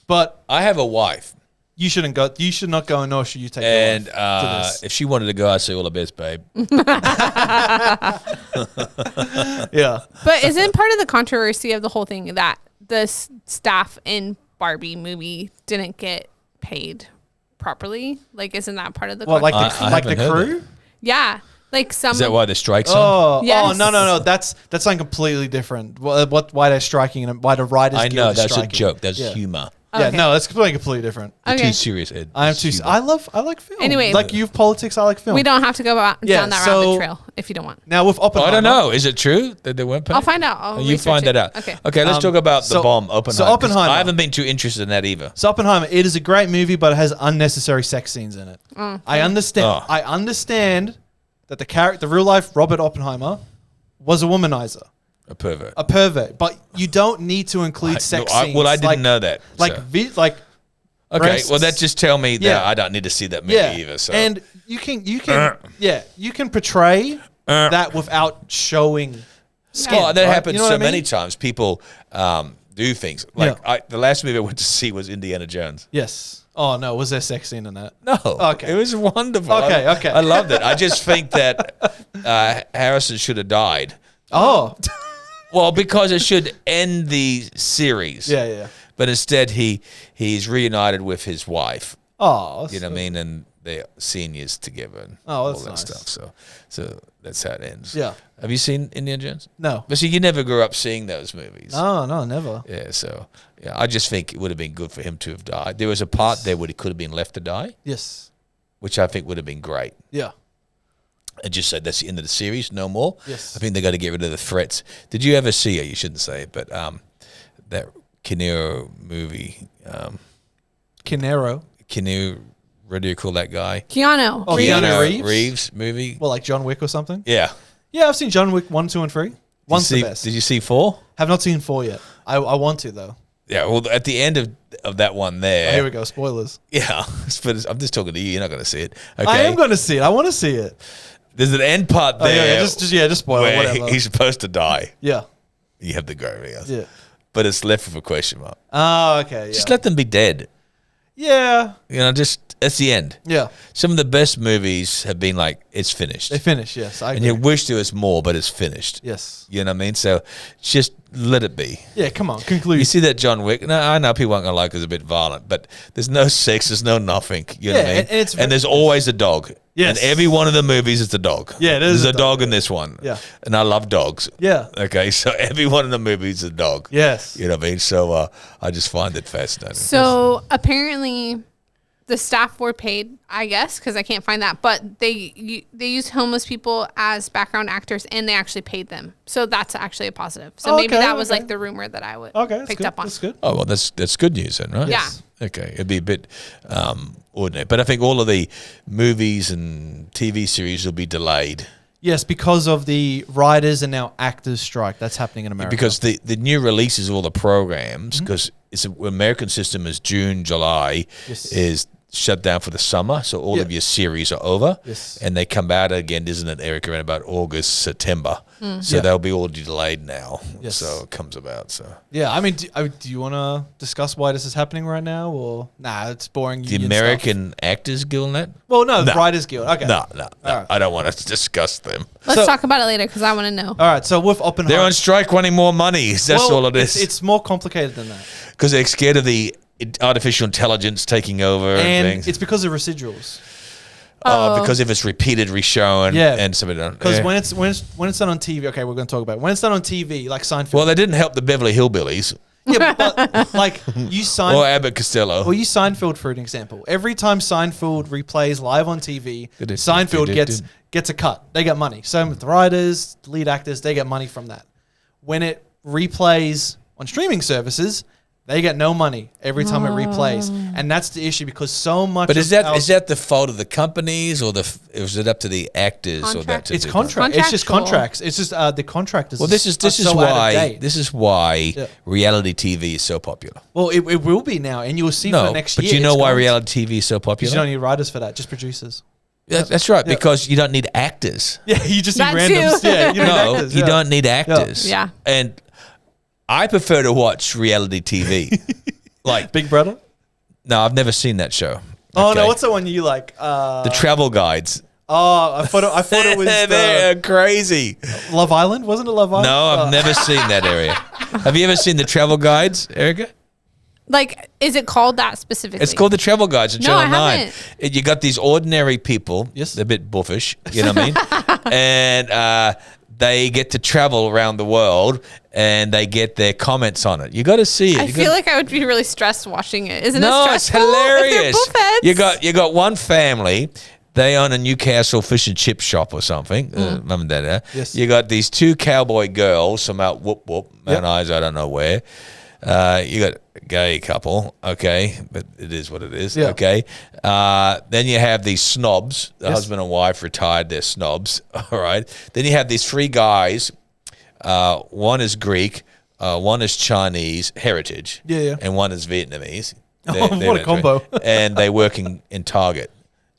Speaker 1: But
Speaker 2: I have a wife.
Speaker 1: you shouldn't go. You should not go, nor should you take.
Speaker 2: And
Speaker 1: your wife to this.
Speaker 2: if she wanted to go, I'd say all the best, babe.
Speaker 1: Yeah,
Speaker 3: But isn't part of the controversy of the whole thing that the staff in Barbie movie didn't get paid properly? Like, isn't that part of the
Speaker 1: well, like
Speaker 2: I
Speaker 1: the like the
Speaker 2: haven't heard
Speaker 1: crew.
Speaker 3: yeah, like some
Speaker 2: Is that why the strike's on?
Speaker 1: Oh,
Speaker 3: Yes.
Speaker 1: no. That's something completely different. Why they're striking and why the writers?
Speaker 2: I know,
Speaker 1: Guild is
Speaker 2: that's a
Speaker 1: striking.
Speaker 2: joke. That's
Speaker 1: Yeah.
Speaker 2: humor.
Speaker 1: Yeah,
Speaker 3: Okay.
Speaker 1: no, that's completely different.
Speaker 2: You're
Speaker 3: Okay.
Speaker 2: too serious, Ed.
Speaker 1: I am
Speaker 2: It's
Speaker 1: too.
Speaker 2: humor.
Speaker 1: I like film.
Speaker 3: Anyway.
Speaker 1: like you've politics. I like film.
Speaker 3: we don't have to go
Speaker 1: Yeah,
Speaker 3: down that
Speaker 1: so-
Speaker 3: rabbit trail if you don't want.
Speaker 1: now with
Speaker 2: Oh,
Speaker 1: Oppenheimer.
Speaker 2: I don't know. Is it true that they weren't paid?
Speaker 3: I'll find out. I'll
Speaker 2: You
Speaker 3: research
Speaker 2: find
Speaker 3: it.
Speaker 2: that out.
Speaker 3: Okay.
Speaker 2: Okay, let's talk about the
Speaker 1: so-
Speaker 2: bomb, Oppenheimer.
Speaker 1: so
Speaker 2: 'cause
Speaker 1: Oppenheimer-
Speaker 2: I haven't been too interested in that either.
Speaker 1: So Oppenheimer, it is a great movie, but it has unnecessary sex scenes in it. I understand.
Speaker 2: Oh.
Speaker 1: I understand that the real life Robert Oppenheimer, was a womanizer,
Speaker 2: A pervert.
Speaker 1: a pervert, but you don't need to include sex scenes.
Speaker 2: I didn't know that.
Speaker 1: Like,
Speaker 2: so.
Speaker 1: like
Speaker 2: Okay,
Speaker 1: breasts.
Speaker 2: well, that just tell me that
Speaker 1: Yeah.
Speaker 2: I don't need to see that movie
Speaker 1: Yeah,
Speaker 2: either. So.
Speaker 1: and you can you can portray that without showing skin.
Speaker 2: Well, that
Speaker 1: right?
Speaker 2: happens
Speaker 1: You know
Speaker 2: so
Speaker 1: what I mean?
Speaker 2: many times. People do things. Like the last movie I went to see was Indiana Jones.
Speaker 1: Yes. Oh no, was there sex scene in that?
Speaker 2: No.
Speaker 1: Okay.
Speaker 2: It was wonderful.
Speaker 1: Okay, okay.
Speaker 2: I loved it. I just think that Harrison should have died.
Speaker 1: Oh.
Speaker 2: Well, because it should end the series.
Speaker 1: Yeah.
Speaker 2: But instead, he's reunited with his wife.
Speaker 1: Oh.
Speaker 2: You know what I mean? And they're seniors together and
Speaker 1: Oh,
Speaker 2: all
Speaker 1: that's
Speaker 2: that
Speaker 1: nice.
Speaker 2: stuff. So that's how it ends.
Speaker 1: Yeah.
Speaker 2: Have you seen Indiana Jones?
Speaker 1: No.
Speaker 2: But see, you never grew up seeing those movies.
Speaker 1: No, never.
Speaker 2: Yeah, so I just think it would have been good for him to have died. There was a part there where he could have been left to die,
Speaker 1: Yes.
Speaker 2: which I think would have been great.
Speaker 1: Yeah.
Speaker 2: And just say that's the end of the series, no more.
Speaker 1: Yes.
Speaker 2: I think they got to get rid of the threats. Did you ever see it? You shouldn't say it, but that Kinero movie,
Speaker 1: Kinero.
Speaker 2: Kinero, what do you call that guy?
Speaker 3: Keanu.
Speaker 1: Oh, Keanu Reeves?
Speaker 2: movie.
Speaker 1: Well, like John Wick or something.
Speaker 2: Yeah.
Speaker 1: Yeah, I've seen John Wick 1, 2, and 3. One's the best.
Speaker 2: Did you see 4?
Speaker 1: Have not seen 4 yet. I want to though.
Speaker 2: Yeah. Well, at the end of that one there.
Speaker 1: Oh, here we go. Spoilers.
Speaker 2: Yeah. But I'm just talking to you. You're not going to see it. Okay.
Speaker 1: I am going to see it. I want to see it.
Speaker 2: There's an end part
Speaker 1: Oh,
Speaker 2: there.
Speaker 1: yeah, just spoil it.
Speaker 2: where
Speaker 1: Whatever.
Speaker 2: he's supposed to die.
Speaker 1: Yeah.
Speaker 2: You have the gray area.
Speaker 1: Yeah.
Speaker 2: But it's left with a question mark.
Speaker 1: Oh, okay. Yeah.
Speaker 2: Just let them be dead.
Speaker 1: Yeah.
Speaker 2: You know, just that's the end.
Speaker 1: Yeah.
Speaker 2: Some of the best movies have been like, it's finished.
Speaker 1: They finish. Yes. I
Speaker 2: and
Speaker 1: agree.
Speaker 2: you wish there was more, but it's finished.
Speaker 1: Yes.
Speaker 2: You know what I mean? So just let it be.
Speaker 1: Yeah. Come on.
Speaker 2: You
Speaker 1: Conclude.
Speaker 2: see that John Wick? No, I know people aren't going to like it, it's a bit violent, but there's no sex, there's no nothing. You know what I mean?
Speaker 1: and
Speaker 2: there's always a dog.
Speaker 1: Yes.
Speaker 2: And every one of the movies is a dog.
Speaker 1: Yeah, it is
Speaker 2: There's
Speaker 1: a
Speaker 2: a dog
Speaker 1: dog,
Speaker 2: in this one.
Speaker 1: Yeah.
Speaker 2: And I love dogs.
Speaker 1: Yeah.
Speaker 2: Okay, so every one of the movies is a dog.
Speaker 1: Yes.
Speaker 2: You know what I mean? So I just find it fascinating.
Speaker 3: So apparently, the staff were paid, I guess, because I can't find that. But they used homeless people as background actors, and they actually paid them. So that's actually a positive. So maybe
Speaker 1: Okay,
Speaker 3: that was
Speaker 1: okay.
Speaker 3: like the rumor that I would
Speaker 1: Okay. That's
Speaker 3: picked
Speaker 1: good.
Speaker 3: up on.
Speaker 1: That's good.
Speaker 2: Oh, well, that's good news then, right?
Speaker 3: Yeah.
Speaker 2: Okay, it'd be a bit ordinary. But I think all of the movies and TV series will be delayed.
Speaker 1: Yes, because of the writers and now actors strike that's happening in America.
Speaker 2: Because the new releases of all the programs,
Speaker 1: Mm-hmm.
Speaker 2: because it's American system is June, July,
Speaker 1: Yes.
Speaker 2: is shut down for the summer. So all
Speaker 1: Yeah.
Speaker 2: of your series are over.
Speaker 1: Yes.
Speaker 2: And they come out again, isn't it, Eric, around about August, September. So
Speaker 1: Yeah.
Speaker 2: they'll be all delayed now.
Speaker 1: Yes.
Speaker 2: So it comes about. So
Speaker 1: yeah, I mean, do you want to discuss why this is happening right now, or nah? It's boring.
Speaker 2: the
Speaker 1: union
Speaker 2: American Actors Guild, and that?
Speaker 1: Stuff. Well, no,
Speaker 2: No.
Speaker 1: Writers Guild. Okay.
Speaker 2: No,
Speaker 1: All right.
Speaker 2: I don't want to discuss them.
Speaker 3: Let's
Speaker 1: So-
Speaker 3: talk about it later because I want to know.
Speaker 1: All right. So with Oppenheimer,
Speaker 2: They're on strike wanting more money. That's
Speaker 1: well,
Speaker 2: all it is.
Speaker 1: It's more complicated than that,
Speaker 2: Because they're scared of the artificial intelligence taking over and
Speaker 1: and
Speaker 2: things.
Speaker 1: it's because of residuals.
Speaker 2: Because if it's repeated, reshown,
Speaker 1: Yeah.
Speaker 2: and something done.
Speaker 1: Because
Speaker 2: Yeah.
Speaker 1: when it's done on TV, okay, we're going to talk about it. When it's done on TV, like Seinfeld.
Speaker 2: Well, they didn't help the Beverly Hillbillies
Speaker 1: yeah, but like you
Speaker 2: or Abbott Costello.
Speaker 1: Well, use Seinfeld for an example. Every time Seinfeld replays live on TV, Seinfeld gets a cut. They get money. Same with the writers, lead actors, they get money from that. When it replays on streaming services, they get no money every time it replays, and that's the issue because so much.
Speaker 2: But
Speaker 1: of
Speaker 2: is that
Speaker 1: our-
Speaker 2: is that the fault of the companies, or is it up to the actors, or that?
Speaker 3: Contract.
Speaker 2: To
Speaker 1: It's
Speaker 2: do
Speaker 1: contract. It's just
Speaker 3: Contractual.
Speaker 1: contracts. It's just the contractors.
Speaker 2: Well, this is why
Speaker 1: Yeah.
Speaker 2: reality TV is so popular.
Speaker 1: Well, it will be now, and you will see for the
Speaker 2: No,
Speaker 1: next
Speaker 2: but
Speaker 1: year.
Speaker 2: you know
Speaker 1: it's
Speaker 2: why
Speaker 1: going to-
Speaker 2: reality TV is so
Speaker 1: Because you
Speaker 2: popular?
Speaker 1: don't need writers for that, just producers.
Speaker 2: That's right,
Speaker 1: Yeah.
Speaker 2: because you don't need actors.
Speaker 1: Yeah, you just need
Speaker 3: That
Speaker 1: randoms.
Speaker 3: too.
Speaker 1: Yeah, you need
Speaker 2: No,
Speaker 1: actors,
Speaker 2: you
Speaker 1: yeah.
Speaker 2: don't need actors.
Speaker 3: Yeah.
Speaker 2: And I prefer to watch reality TV. Like,
Speaker 1: Big Brother.
Speaker 2: no, I've never seen that show.
Speaker 1: Oh
Speaker 2: Okay.
Speaker 1: no, what's the one you like?
Speaker 2: The travel guides.
Speaker 1: Oh, I thought it was
Speaker 2: They're crazy.
Speaker 1: Love Island. Wasn't it Love Island?
Speaker 2: No, I've
Speaker 1: Oh.
Speaker 2: never seen that area. Have you ever seen the travel guides, Erica?
Speaker 3: Like, is it called that specifically?
Speaker 2: It's called the travel guides in
Speaker 3: No,
Speaker 2: Channel
Speaker 3: I
Speaker 2: 9.
Speaker 3: haven't.
Speaker 2: You got these ordinary people.
Speaker 1: Yes.
Speaker 2: They're a bit buffish, you know what I mean? And they get to travel around the world and they get their comments on it. You got to see it.
Speaker 3: I feel like I would be really stressed watching it. Isn't
Speaker 2: no,
Speaker 3: it
Speaker 2: it's
Speaker 3: stressful?
Speaker 2: hilarious.
Speaker 3: If they're buffheads?
Speaker 2: You got one family. They own a Newcastle fish and chip shop or something. Mum and dad.
Speaker 1: Yes.
Speaker 2: You got these two cowboy girls from out Mount
Speaker 1: Yep.
Speaker 2: Isa, I don't know where. You got a gay couple, okay, but it is what it is,
Speaker 1: Yeah.
Speaker 2: okay. Then you have these snobs, the
Speaker 1: Yes.
Speaker 2: husband and wife retired, they're snobs, all right. Then you have these three guys. One is Greek, one is Chinese heritage,
Speaker 1: Yeah.
Speaker 2: and one is Vietnamese.
Speaker 1: What a combo.
Speaker 2: And they're working in Target.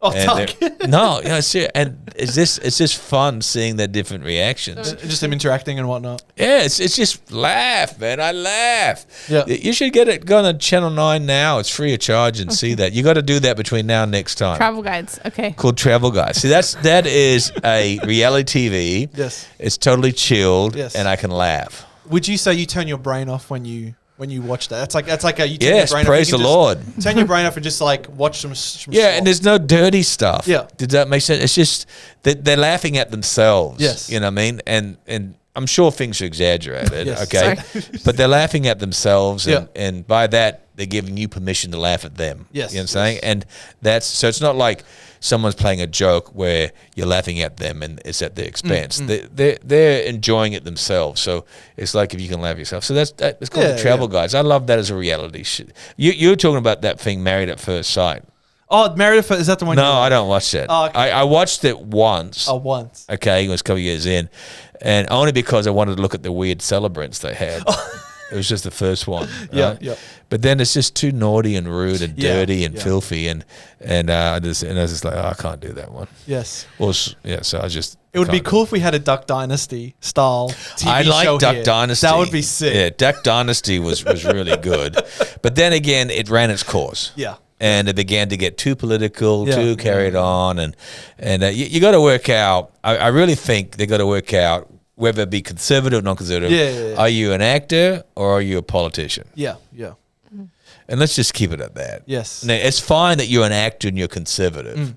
Speaker 1: Oh,
Speaker 2: And
Speaker 1: Target.
Speaker 2: no, seriously. And it's just fun seeing their different reactions.
Speaker 1: Just them interacting and whatnot.
Speaker 2: Yeah, it's just laugh, man. I laugh.
Speaker 1: Yeah.
Speaker 2: You should get it. Go on Channel 9 now. It's free of charge and see that. You got to do that between now and next time.
Speaker 3: Travel guides. Okay.
Speaker 2: Called Travel Guys. See, that is a reality TV.
Speaker 1: Yes.
Speaker 2: It's totally chilled,
Speaker 1: Yes.
Speaker 2: and I can laugh.
Speaker 1: Would you say you turn your brain off when you watch that? That's like a you turn
Speaker 2: Yes,
Speaker 1: your brain
Speaker 2: praise
Speaker 1: off.
Speaker 2: the
Speaker 1: You can
Speaker 2: Lord.
Speaker 1: just turn your brain off and just like watch some
Speaker 2: Yeah, and there's no dirty stuff.
Speaker 1: Yeah.
Speaker 2: Did that make sense? It's just that they're laughing at themselves.
Speaker 1: Yes.
Speaker 2: You know what I mean? And I'm sure things are exaggerated,
Speaker 1: Yes.
Speaker 2: okay? But they're laughing at themselves, and,
Speaker 1: Yeah.
Speaker 2: and by that, they're giving you permission to laugh at them.
Speaker 1: Yes,
Speaker 2: You know what I'm saying? And so it's not like someone's playing a joke where you're laughing at them and it's at their expense. They're enjoying it themselves. So it's like if you can laugh yourself. So it's called
Speaker 1: Yeah,
Speaker 2: the Travel Guides. I love that as a reality shit. You're talking about that thing, Married at First Sight.
Speaker 1: Oh, Married is that the one?
Speaker 2: No, I don't watch that.
Speaker 1: Oh, okay.
Speaker 2: I watched it once.
Speaker 1: Oh, once.
Speaker 2: Okay, it was a couple of years in, and only because I wanted to look at the weird celebrants they had. It was just the first one.
Speaker 1: Yeah,
Speaker 2: right?
Speaker 1: yeah.
Speaker 2: But then it's just too naughty and rude and
Speaker 1: Yeah,
Speaker 2: dirty and
Speaker 1: yeah.
Speaker 2: filthy, and I was just like, oh, I can't do that one.
Speaker 1: Yes.
Speaker 2: Well, so I just.
Speaker 1: It would be
Speaker 2: can't.
Speaker 1: cool if we had a Duck Dynasty style TV
Speaker 2: I like
Speaker 1: show
Speaker 2: Duck
Speaker 1: here.
Speaker 2: Dynasty.
Speaker 1: That would be sick.
Speaker 2: Yeah, Duck Dynasty was really good, but then again, it ran its course.
Speaker 1: Yeah.
Speaker 2: And it began to get too political,
Speaker 1: Yeah.
Speaker 2: too carried on, and you got to work out. I really think they got to work out whether it be conservative or non-conservative.
Speaker 1: Yeah.
Speaker 2: Are you an actor or are you a politician?
Speaker 1: Yeah. Yeah.
Speaker 2: And let's just keep it at that.
Speaker 1: Yes.
Speaker 2: Now, it's fine that you're an actor and you're conservative,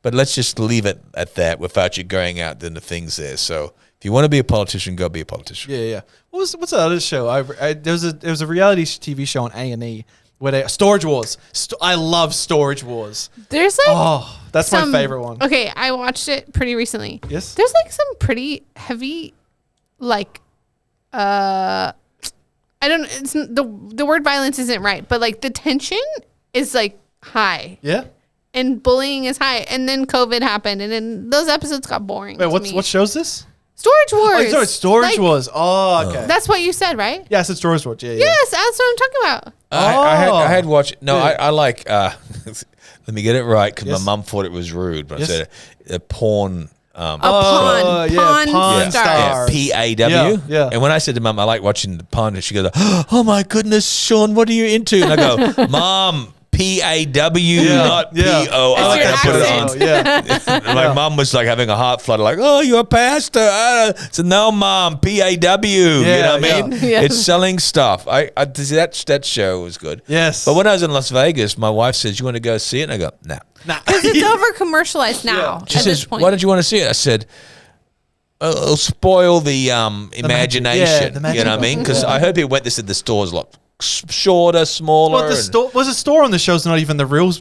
Speaker 2: but let's just leave it at that without you going out into things there. So if you want to be a politician, go be a politician.
Speaker 1: Yeah. Yeah. What's the other show? There was a reality TV show on A&E where they Storage Wars. I love Storage Wars.
Speaker 3: There's like
Speaker 1: That's my favorite one.
Speaker 3: Okay, I watched it pretty recently.
Speaker 1: Yes.
Speaker 3: There's like some pretty heavy, like, I don't. It's the word violence isn't right, but like the tension is like high,
Speaker 1: Yeah.
Speaker 3: and bullying is high, and then COVID happened, and then those episodes got boring.
Speaker 1: Wait,
Speaker 3: to
Speaker 1: what
Speaker 3: me.
Speaker 1: show's this?
Speaker 3: Storage Wars?
Speaker 1: Oh, sorry, Storage
Speaker 3: Like,
Speaker 1: Wars. Oh, okay.
Speaker 3: That's what you said, right?
Speaker 1: Yeah, I said Storage Wars. Yeah.
Speaker 3: Yes, that's what I'm talking about.
Speaker 2: I had watched. No,
Speaker 1: Yeah.
Speaker 2: I like. Let me get it right because
Speaker 1: Yes.
Speaker 2: my mum thought it was rude. But
Speaker 1: Yes.
Speaker 2: I said a porn.
Speaker 3: A
Speaker 1: Oh, yeah,
Speaker 3: pawn
Speaker 1: Pawn
Speaker 3: star.
Speaker 1: Star.
Speaker 2: PAW.
Speaker 1: Yeah, yeah.
Speaker 2: And when I said to Mum, I like watching the pun, and she goes, "Oh my goodness, Shaun, what are you into?" And I go, "Mom, PAW, not
Speaker 1: yeah.
Speaker 2: PO." I like
Speaker 3: your
Speaker 2: to put it on.
Speaker 3: accent.
Speaker 1: Oh, yeah.
Speaker 2: And my mum was like having a heart flutter, like, "Oh, you're a pastor." So no, Mom, PAW. You know what I mean?
Speaker 3: Yeah.
Speaker 2: It's selling stuff. That show was good.
Speaker 1: Yes.
Speaker 2: But when I was in Las Vegas, my wife says, "You want to go see it?" And I go, "No."
Speaker 1: Nah.
Speaker 3: It's over commercialized now.
Speaker 2: She
Speaker 3: at
Speaker 2: says,
Speaker 3: this point.
Speaker 2: "Why don't you want to see it?" I said, "It'll spoil the imagination."
Speaker 1: Yeah, the
Speaker 2: you
Speaker 1: magic.
Speaker 2: know what I mean? Because I heard people went this at the stores a lot shorter, smaller.
Speaker 1: Well, the store on the show's not even the real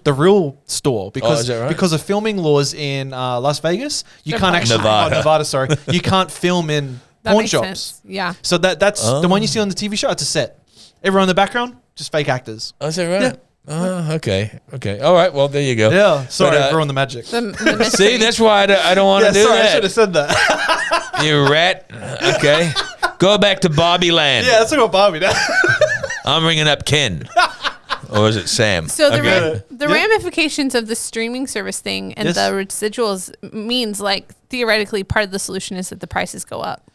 Speaker 1: store because
Speaker 2: is that right?
Speaker 1: because of filming laws in Las Vegas, you
Speaker 3: They're
Speaker 1: can't
Speaker 3: fine.
Speaker 1: actually
Speaker 2: Nevada.
Speaker 1: Sorry, you can't film in
Speaker 3: That
Speaker 1: pawn
Speaker 3: makes
Speaker 1: shops.
Speaker 3: sense. Yeah.
Speaker 1: So that's the one you see on the TV show. It's a set. Everyone in the background, just fake actors.
Speaker 2: Oh, is that right?
Speaker 1: Yeah.
Speaker 2: Oh, okay. All right. Well, there you go.
Speaker 1: Yeah, sorry,
Speaker 2: But,
Speaker 1: ruined the magic.
Speaker 3: The mystery.
Speaker 2: See, that's why I don't want to do
Speaker 1: sorry, I should
Speaker 2: that.
Speaker 1: have said that.
Speaker 2: You rat. Okay. Go back to Barbie Land.
Speaker 1: Yeah, let's talk about Barbie now.
Speaker 2: I'm ringing up Ken. Or is it Sam?
Speaker 3: So the
Speaker 2: Okay.
Speaker 3: the
Speaker 1: Yeah.
Speaker 3: ramifications of the streaming service thing and
Speaker 1: Yes.
Speaker 3: the residuals means like theoretically part of the solution is that the prices go up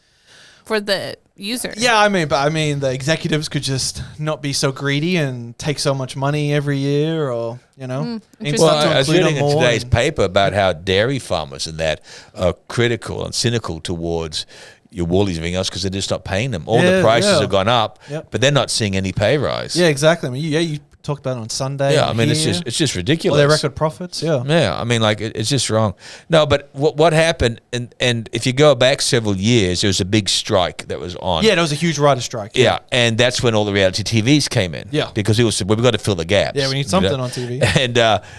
Speaker 3: for the user.
Speaker 1: Yeah, I mean, the executives could just not be so greedy and take so much money every year, or
Speaker 3: interesting.
Speaker 2: Well,
Speaker 1: start to
Speaker 2: I was
Speaker 1: include
Speaker 2: reading
Speaker 1: them
Speaker 2: in
Speaker 1: more
Speaker 2: today's
Speaker 1: and-
Speaker 2: paper about how dairy farmers and that are critical and cynical towards your Woolies and everything else because they're just not paying them. All
Speaker 1: Yeah,
Speaker 2: the prices
Speaker 1: yeah.
Speaker 2: have gone up,
Speaker 1: Yep.
Speaker 2: but they're not seeing any pay rise.
Speaker 1: Yeah, exactly. I mean, you talked about it on Sunday.
Speaker 2: Yeah, I mean,
Speaker 1: here.
Speaker 2: it's just
Speaker 1: All
Speaker 2: ridiculous.
Speaker 1: their record profits. Yeah.
Speaker 2: Yeah, I mean, like it's just wrong. No, but what happened? And if you go back several years, there was a big strike that was on.
Speaker 1: Yeah, there was a huge writer strike.
Speaker 2: Yeah, and that's when all the reality TVs came in.
Speaker 1: Yeah.
Speaker 2: Because people said, well, we've got to fill the gaps.
Speaker 1: Yeah, we need something on TV.
Speaker 2: And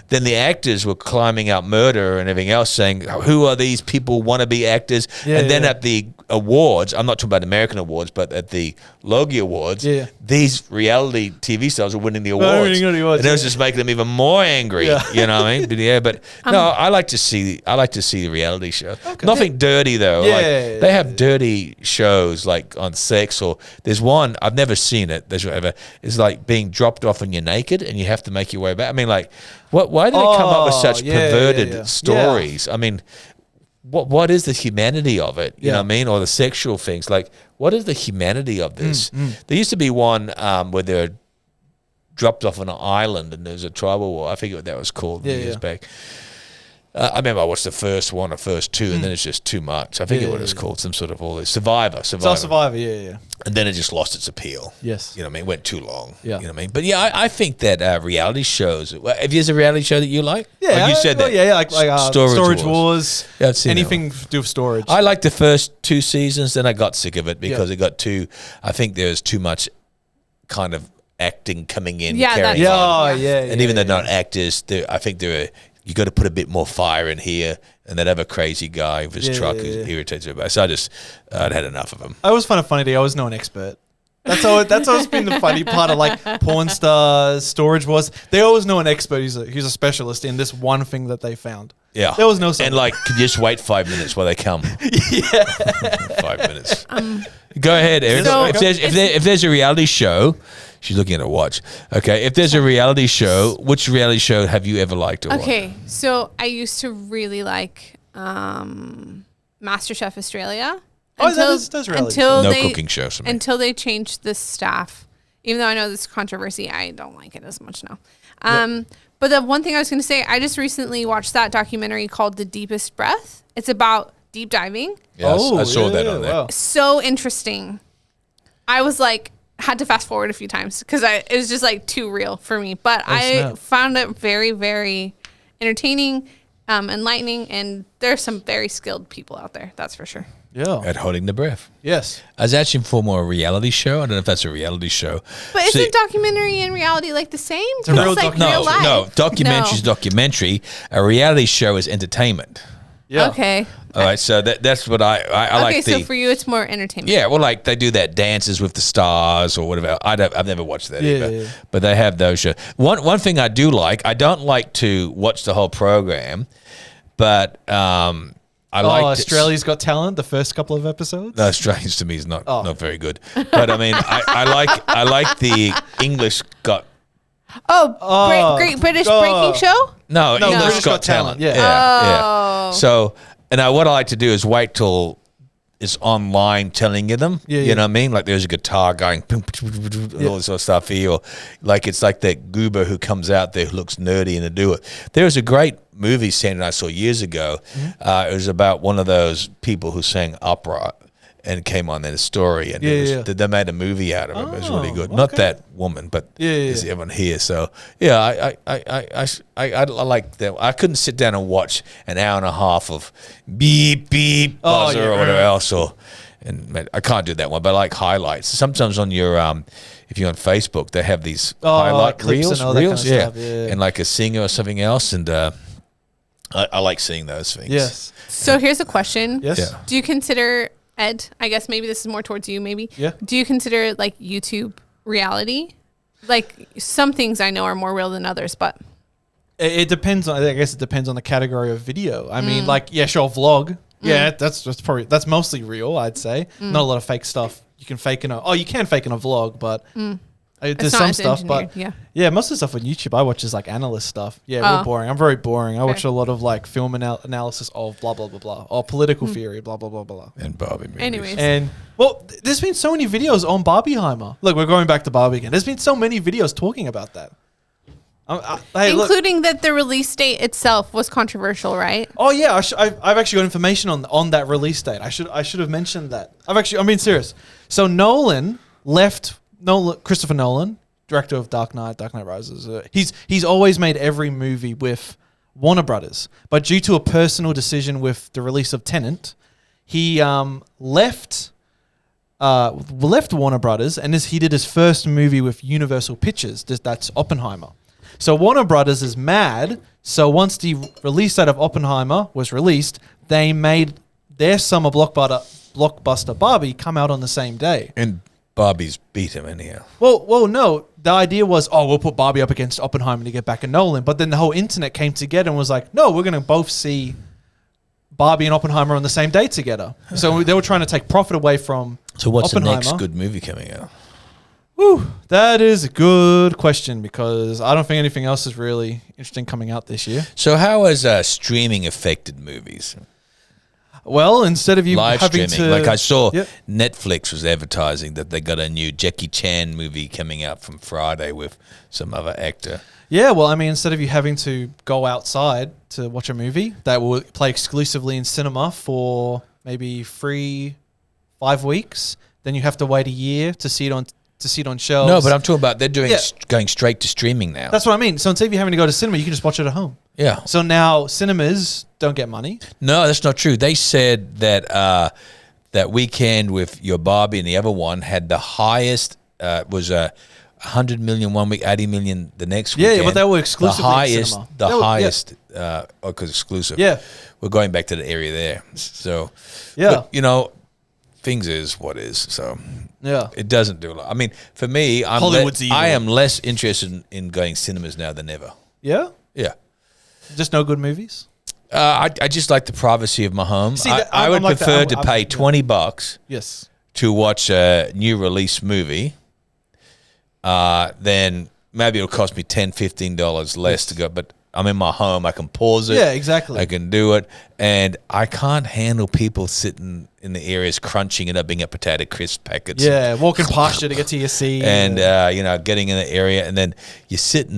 Speaker 2: then the actors were climbing out murder and everything else saying, who are these people wannabe actors?
Speaker 1: Yeah,
Speaker 2: and then
Speaker 1: yeah.
Speaker 2: at the awards, I'm not talking about American awards, but at the Logie Awards, these reality TV stars are winning the awards. And it was just making them even more angry. Yeah. You know what I mean? But no, I like to see the reality show. Okay. Nothing dirty though. They have dirty shows like on sex, or there's one I've never seen it. It's like being dropped off and you're naked and you have to make your way back. I mean, like, why do they come up with such perverted stories? I mean, what is the humanity of it? You know what I mean? Or the sexual things. Like, what is the humanity of this? There used to be one where they're dropped off on an island and there's a tribal war. I forget what that was called years back. I remember I watched the first one or first two, and then it's just too much. I forget what it's called, some sort of all this. Survivor.
Speaker 1: Survivor, yeah.
Speaker 2: And then it just lost its appeal.
Speaker 1: Yes.
Speaker 2: You know what I mean? It went too long.
Speaker 1: Yeah.
Speaker 2: You know what I mean? But yeah, I think that reality shows, if there's a reality show that you like?
Speaker 1: Yeah.
Speaker 2: Like you said that.
Speaker 1: Like Storage Wars.
Speaker 2: Yeah, I've seen
Speaker 1: anything to do with storage.
Speaker 2: I liked the first 2 seasons, then I got sick of it because it got I think there's too much kind of acting coming in. Carrying on. And even though they're not actors, I think you got to put a bit more fire in here, and that other crazy guy with his truck who irritates everybody. So I'd had enough of him.
Speaker 1: I always find it funny that I was no expert. That's always been the funny part of like porn stars, Storage Wars. They always know an expert. He's a specialist in this one thing that they found.
Speaker 2: Yeah,
Speaker 1: there was no.
Speaker 2: And like, could you just wait 5 minutes while they come? 5 minutes. Go ahead, Erin. So if there's a reality show. She's looking at her watch. Okay, if there's a reality show, which reality show have you ever liked or
Speaker 3: Okay, so I used to really like MasterChef Australia.
Speaker 1: That's reality.
Speaker 2: No cooking shows for me.
Speaker 3: Until they changed the staff. Even though I know this is controversy, I don't like it as much now. But the one thing I was going to say, I just recently watched that documentary called The Deepest Breath. It's about deep diving.
Speaker 2: Yes, I saw that on there. Wow.
Speaker 3: So interesting. I was like, had to fast forward a few times because it was just like too real for me. But I found it very, very entertaining, enlightening, and there's some very skilled people out there. That's for sure.
Speaker 1: Yeah.
Speaker 2: At holding the breath.
Speaker 1: Yes.
Speaker 2: I was actually for more a reality show. I don't know if that's a reality show.
Speaker 3: But isn't documentary and reality like the same?
Speaker 1: It's a real
Speaker 3: real life.
Speaker 2: No, documentary is documentary. A reality show is entertainment.
Speaker 1: Yeah.
Speaker 3: Okay.
Speaker 2: All right, so that's what I like.
Speaker 3: Okay, so for you, it's more entertainment.
Speaker 2: Yeah, well, like they do that Dances with the Stars or whatever. I've never watched that either, but they have those shows. One thing I do like, I don't like to watch the whole program, but I like
Speaker 1: Australia's Got Talent. The first couple of episodes.
Speaker 2: No, Australians to me is not very good. But I mean, I like the English Got.
Speaker 3: Great British Breaking Show.
Speaker 2: No, English Got Talent. Yeah. So. And what I like to do is wait till it's online telling you them. You know what I mean? Like there's a guitar going, all this sort of stuff here. Or like it's like that goober who comes out there who looks nerdy and to do it. There was a great movie scene I saw years ago. It was about one of those people who sang opera and came on their story. And they made a movie out of it. It was really good. Okay. Not that woman, but there's everyone here. So, I like that. I couldn't sit down and watch an hour and a half of beep, beep, buzzer or whatever else. And I can't do that one, but I like highlights. Sometimes on your, if you're on Facebook, they have these highlight reels.
Speaker 1: And all that kind of stuff,
Speaker 2: and like a singer or something else. And I like seeing those things.
Speaker 1: Yes.
Speaker 3: So here's a question.
Speaker 1: Yes. Yeah.
Speaker 3: Do you consider, Ed, I guess maybe this is more towards you, maybe.
Speaker 1: Yeah.
Speaker 3: Do you consider like YouTube reality? Like some things I know are more real than others, but
Speaker 1: it depends on. I guess it depends on the category of video. I mean, like sure, vlog. Yeah, that's mostly real. I'd say not a lot of fake stuff. You can fake in you can fake in a vlog, but there's some stuff. But most of the stuff on YouTube I watch is like analyst stuff. Yeah, real boring. I'm very boring. I watch a lot of like film analysis of blah blah blah blah or political theory blah blah blah blah.
Speaker 2: And Barbie movies.
Speaker 3: Anyways.
Speaker 1: And there's been so many videos on Barbenheimer. Look, we're going back to Barbie again. There's been so many videos talking about that.
Speaker 3: Including that the release date itself was controversial, right?
Speaker 1: Oh yeah, I've actually got information on that release date. I should have mentioned that. I'm being serious. So Christopher Nolan, director of Dark Knight Rises. He's always made every movie with Warner Brothers, but due to a personal decision with the release of Tenet, he left Warner Brothers, and he did his first movie with Universal Pictures. That's Oppenheimer. So Warner Brothers is mad. So once the release date of Oppenheimer was released, they made their summer blockbuster blockbuster Barbie come out on the same day.
Speaker 2: And Barbie's beat him anyhow.
Speaker 1: Well, no. The idea was, we'll put Barbie up against Oppenheimer to get back at Nolan. But then the whole internet came together and was like, no, we're going to both see Barbie and Oppenheimer on the same day together. So they were trying to take profit away from
Speaker 2: So what's the
Speaker 1: Oppenheimer.
Speaker 2: next good movie coming out?
Speaker 1: Whew, that is a good question because I don't think anything else is really interesting coming out this year.
Speaker 2: So how has streaming affected movies?
Speaker 1: Well, instead of you
Speaker 2: Live
Speaker 1: having
Speaker 2: streaming.
Speaker 1: to...
Speaker 2: Like I saw
Speaker 1: Yep.
Speaker 2: Netflix was advertising that they got a new Jackie Chan movie coming out from Friday with some other actor.
Speaker 1: Yeah, well, I mean, instead of you having to go outside to watch a movie that will play exclusively in cinema for maybe 3-5 weeks, then you have to wait a year to see it on shelves.
Speaker 2: No, but I'm talking about they're doing
Speaker 1: Yeah.
Speaker 2: going straight to streaming now.
Speaker 1: That's what I mean. So instead of you having to go to cinema, you can just watch it at home.
Speaker 2: Yeah.
Speaker 1: So now cinemas don't get money.
Speaker 2: No, that's not true. They said that that weekend with your Barbie and the other one had the highest was 100 million one week, 80 million the next
Speaker 1: Yeah,
Speaker 2: weekend.
Speaker 1: but they were exclusively
Speaker 2: the
Speaker 1: in
Speaker 2: highest,
Speaker 1: cinema.
Speaker 2: the
Speaker 1: They were- yeah.
Speaker 2: highest, because exclusive.
Speaker 1: Yeah.
Speaker 2: We're going back to the area there. So
Speaker 1: Yeah.
Speaker 2: but, things is what is. So
Speaker 1: Yeah.
Speaker 2: it doesn't do a lot. I mean, for me,
Speaker 1: Hollywood's evil.
Speaker 2: I am less interested in going cinemas now than ever.
Speaker 1: Yeah?
Speaker 2: Yeah.
Speaker 1: Just no good movies?
Speaker 2: I just like the privacy of my home.
Speaker 1: See,
Speaker 2: I
Speaker 1: I'm
Speaker 2: would
Speaker 1: like that.
Speaker 2: prefer to
Speaker 1: I'm-
Speaker 2: pay
Speaker 1: yeah.
Speaker 2: $20
Speaker 1: Yes.
Speaker 2: to watch a new release movie. Then maybe it'll cost me $10, $15 less to go. But I'm in my home. I can pause it.
Speaker 1: Yeah, exactly.
Speaker 2: I can do it. And I can't handle people sitting in the areas crunching it up, being at potato crisp packets.
Speaker 1: Yeah, walking past you to get to your seat.
Speaker 2: And, getting in the area. And then you sit in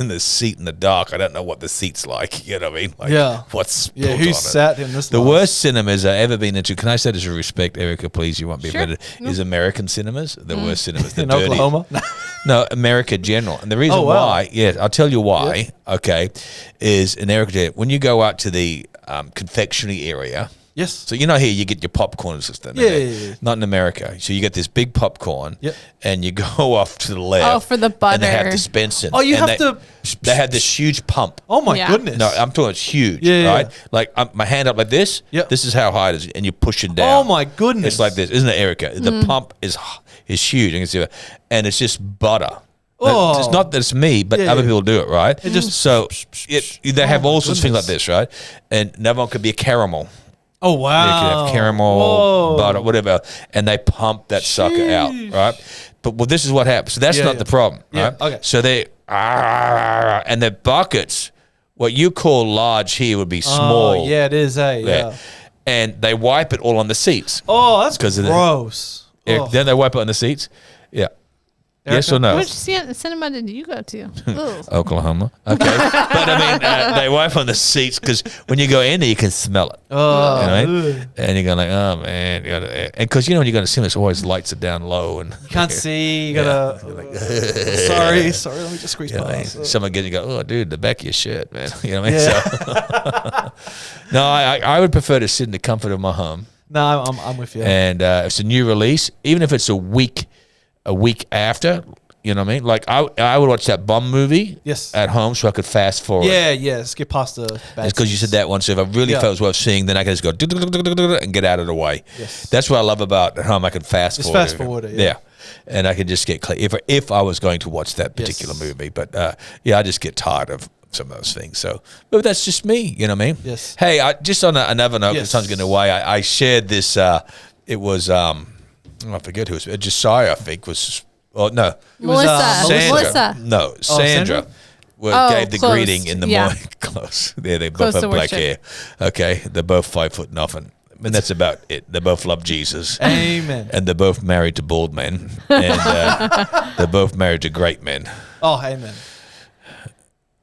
Speaker 2: the seat in the dark. I don't know what the seat's like. You know what I mean? Like,
Speaker 1: Yeah.
Speaker 2: what's
Speaker 1: yeah,
Speaker 2: built
Speaker 1: who
Speaker 2: on it.
Speaker 1: sat in this
Speaker 2: The
Speaker 1: last-
Speaker 2: worst cinemas I've ever been into, can I say this with respect, Erica, please, you won't be
Speaker 3: Sure.
Speaker 2: offended, is American cinemas. The worst cinemas. The
Speaker 1: in
Speaker 2: dirty.
Speaker 1: Oklahoma?
Speaker 2: No, America general. And the reason
Speaker 1: Oh, wow.
Speaker 2: why, I'll tell you why, okay, is in America, when you go out to the confectionery area,
Speaker 1: Yes.
Speaker 2: so here you get your popcorn and stuff.
Speaker 1: Yeah.
Speaker 2: Not in America. So you get this big popcorn,
Speaker 1: Yep.
Speaker 2: and you go off to the left.
Speaker 3: Oh, for the
Speaker 2: And they have
Speaker 3: butter.
Speaker 2: dispensing.
Speaker 1: Oh, you
Speaker 2: and
Speaker 1: have to-
Speaker 2: They have this huge pump.
Speaker 1: Oh, my
Speaker 3: Yeah.
Speaker 1: goodness.
Speaker 2: No, I'm talking it's huge,
Speaker 1: Yeah,
Speaker 2: right?
Speaker 1: yeah.
Speaker 2: Like my hand up like this.
Speaker 1: Yep.
Speaker 2: This is how high it is, and you're pushing down.
Speaker 1: Oh, my goodness.
Speaker 2: It's like this, isn't it, Erica? The pump is huge, you can see it, and it's just butter.
Speaker 1: Oh.
Speaker 2: It's not that it's me, but
Speaker 1: Yeah,
Speaker 2: other
Speaker 1: yeah.
Speaker 2: people do it, right?
Speaker 1: It just-
Speaker 2: so they have
Speaker 1: my
Speaker 2: all sorts of things like
Speaker 1: goodness.
Speaker 2: this, right? And another one could be a caramel.
Speaker 1: Oh, wow.
Speaker 2: You could have caramel,
Speaker 1: Whoa.
Speaker 2: butter, whatever, and they pump that sucker out,
Speaker 1: Sheesh.
Speaker 2: right? But this is what happens. So that's
Speaker 1: Yeah,
Speaker 2: not
Speaker 1: yeah.
Speaker 2: the problem,
Speaker 1: Yeah,
Speaker 2: right?
Speaker 1: okay.
Speaker 2: So and the buckets, what you call large here would be small.
Speaker 1: Oh, yeah, it is, yeah.
Speaker 2: And they wipe it all on the seats.
Speaker 1: Oh, that's
Speaker 2: 'Cause of the-
Speaker 1: gross. Oh.
Speaker 2: Then they wipe it on the seats. Yeah. Yes or no?
Speaker 3: Which cinema did you go to? Ooh.
Speaker 2: Oklahoma. Okay. But I mean, they wipe on the seats because when you go in there, you can smell it.
Speaker 1: Oh,
Speaker 2: You know what I mean?
Speaker 1: ugh.
Speaker 2: And you're going like, oh man, and because when you go to cinema, it's always lights are down low and
Speaker 1: You can't see. You
Speaker 2: Yeah.
Speaker 1: gotta. Sorry. Let me just squeeze
Speaker 2: you know what I mean?
Speaker 1: past.
Speaker 2: Someone gets you go, oh dude, the back of your shirt, man. You know what I mean?
Speaker 1: Yeah.
Speaker 2: So, no, I would prefer to sit in the comfort of my home.
Speaker 1: No, I'm with you.
Speaker 2: And if it's a new release, even if it's a week after, you know what I mean? Like I would watch that Bond movie
Speaker 1: Yes.
Speaker 2: at home so I could fast forward.
Speaker 1: Yeah. Skip past the bad
Speaker 2: It's because you
Speaker 1: scenes.
Speaker 2: said that one. So if I really
Speaker 1: Yeah.
Speaker 2: felt it was worth seeing, then I can just go and get out of the way.
Speaker 1: Yes.
Speaker 2: That's what I love about at home. I can fast
Speaker 1: Just
Speaker 2: forward.
Speaker 1: fast forward it, yeah.
Speaker 2: And I can just get clear if I was going to watch that particular
Speaker 1: Yes.
Speaker 2: movie. But I just get tired of some of those things. So, but that's just me. You know what I mean?
Speaker 1: Yes.
Speaker 2: Hey, just on another note, because
Speaker 1: Yes.
Speaker 2: time's getting away. I shared this. It was I forget who it was. Josiah, I think was. Oh no.
Speaker 1: It was,
Speaker 3: Melissa.
Speaker 2: No,
Speaker 1: Sandra?
Speaker 3: Oh,
Speaker 2: gave the
Speaker 3: close.
Speaker 2: greeting in the
Speaker 3: Yeah.
Speaker 2: morning. Close. They
Speaker 3: Close
Speaker 2: both
Speaker 3: to
Speaker 2: have black
Speaker 3: worship.
Speaker 2: hair. Okay. They're both 5 nothing. And that's about it. They both love Jesus.
Speaker 1: Amen.
Speaker 2: And they're both married to bald men. And they're both married to great men.
Speaker 1: Oh, amen.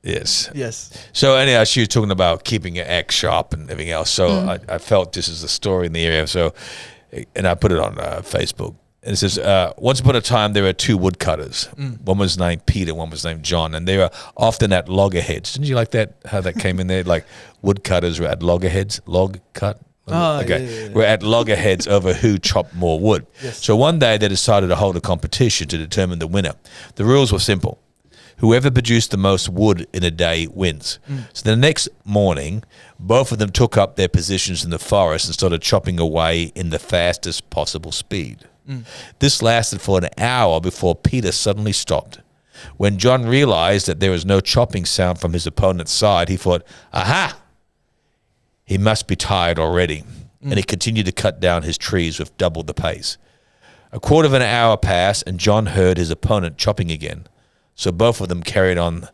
Speaker 2: Yes.
Speaker 1: Yes.
Speaker 2: So anyhow, she was talking about keeping your act sharp and everything else. So I felt this is a story in the area. So, and I put it on Facebook. And it says, once upon a time, there were two woodcutters. One was named Peter, one was named John. And they were often at loggerheads. Didn't you like that, how that came in there? Like woodcutters were at loggerheads, log cut.
Speaker 1: Oh,
Speaker 2: Okay.
Speaker 1: yeah.
Speaker 2: We're at loggerheads over who chopped more wood.
Speaker 1: Yes.
Speaker 2: So one day they decided to hold a competition to determine the winner. The rules were simple. Whoever produced the most wood in a day wins. So the next morning, both of them took up their positions in the forest and started chopping away in the fastest possible speed. This lasted for an hour before Peter suddenly stopped. When John realized that there was no chopping sound from his opponent's side, he thought, aha! He must be tired already. And he continued to cut down his trees with double the pace. A quarter of an hour passed, and John heard his opponent chopping again. So both of them carried on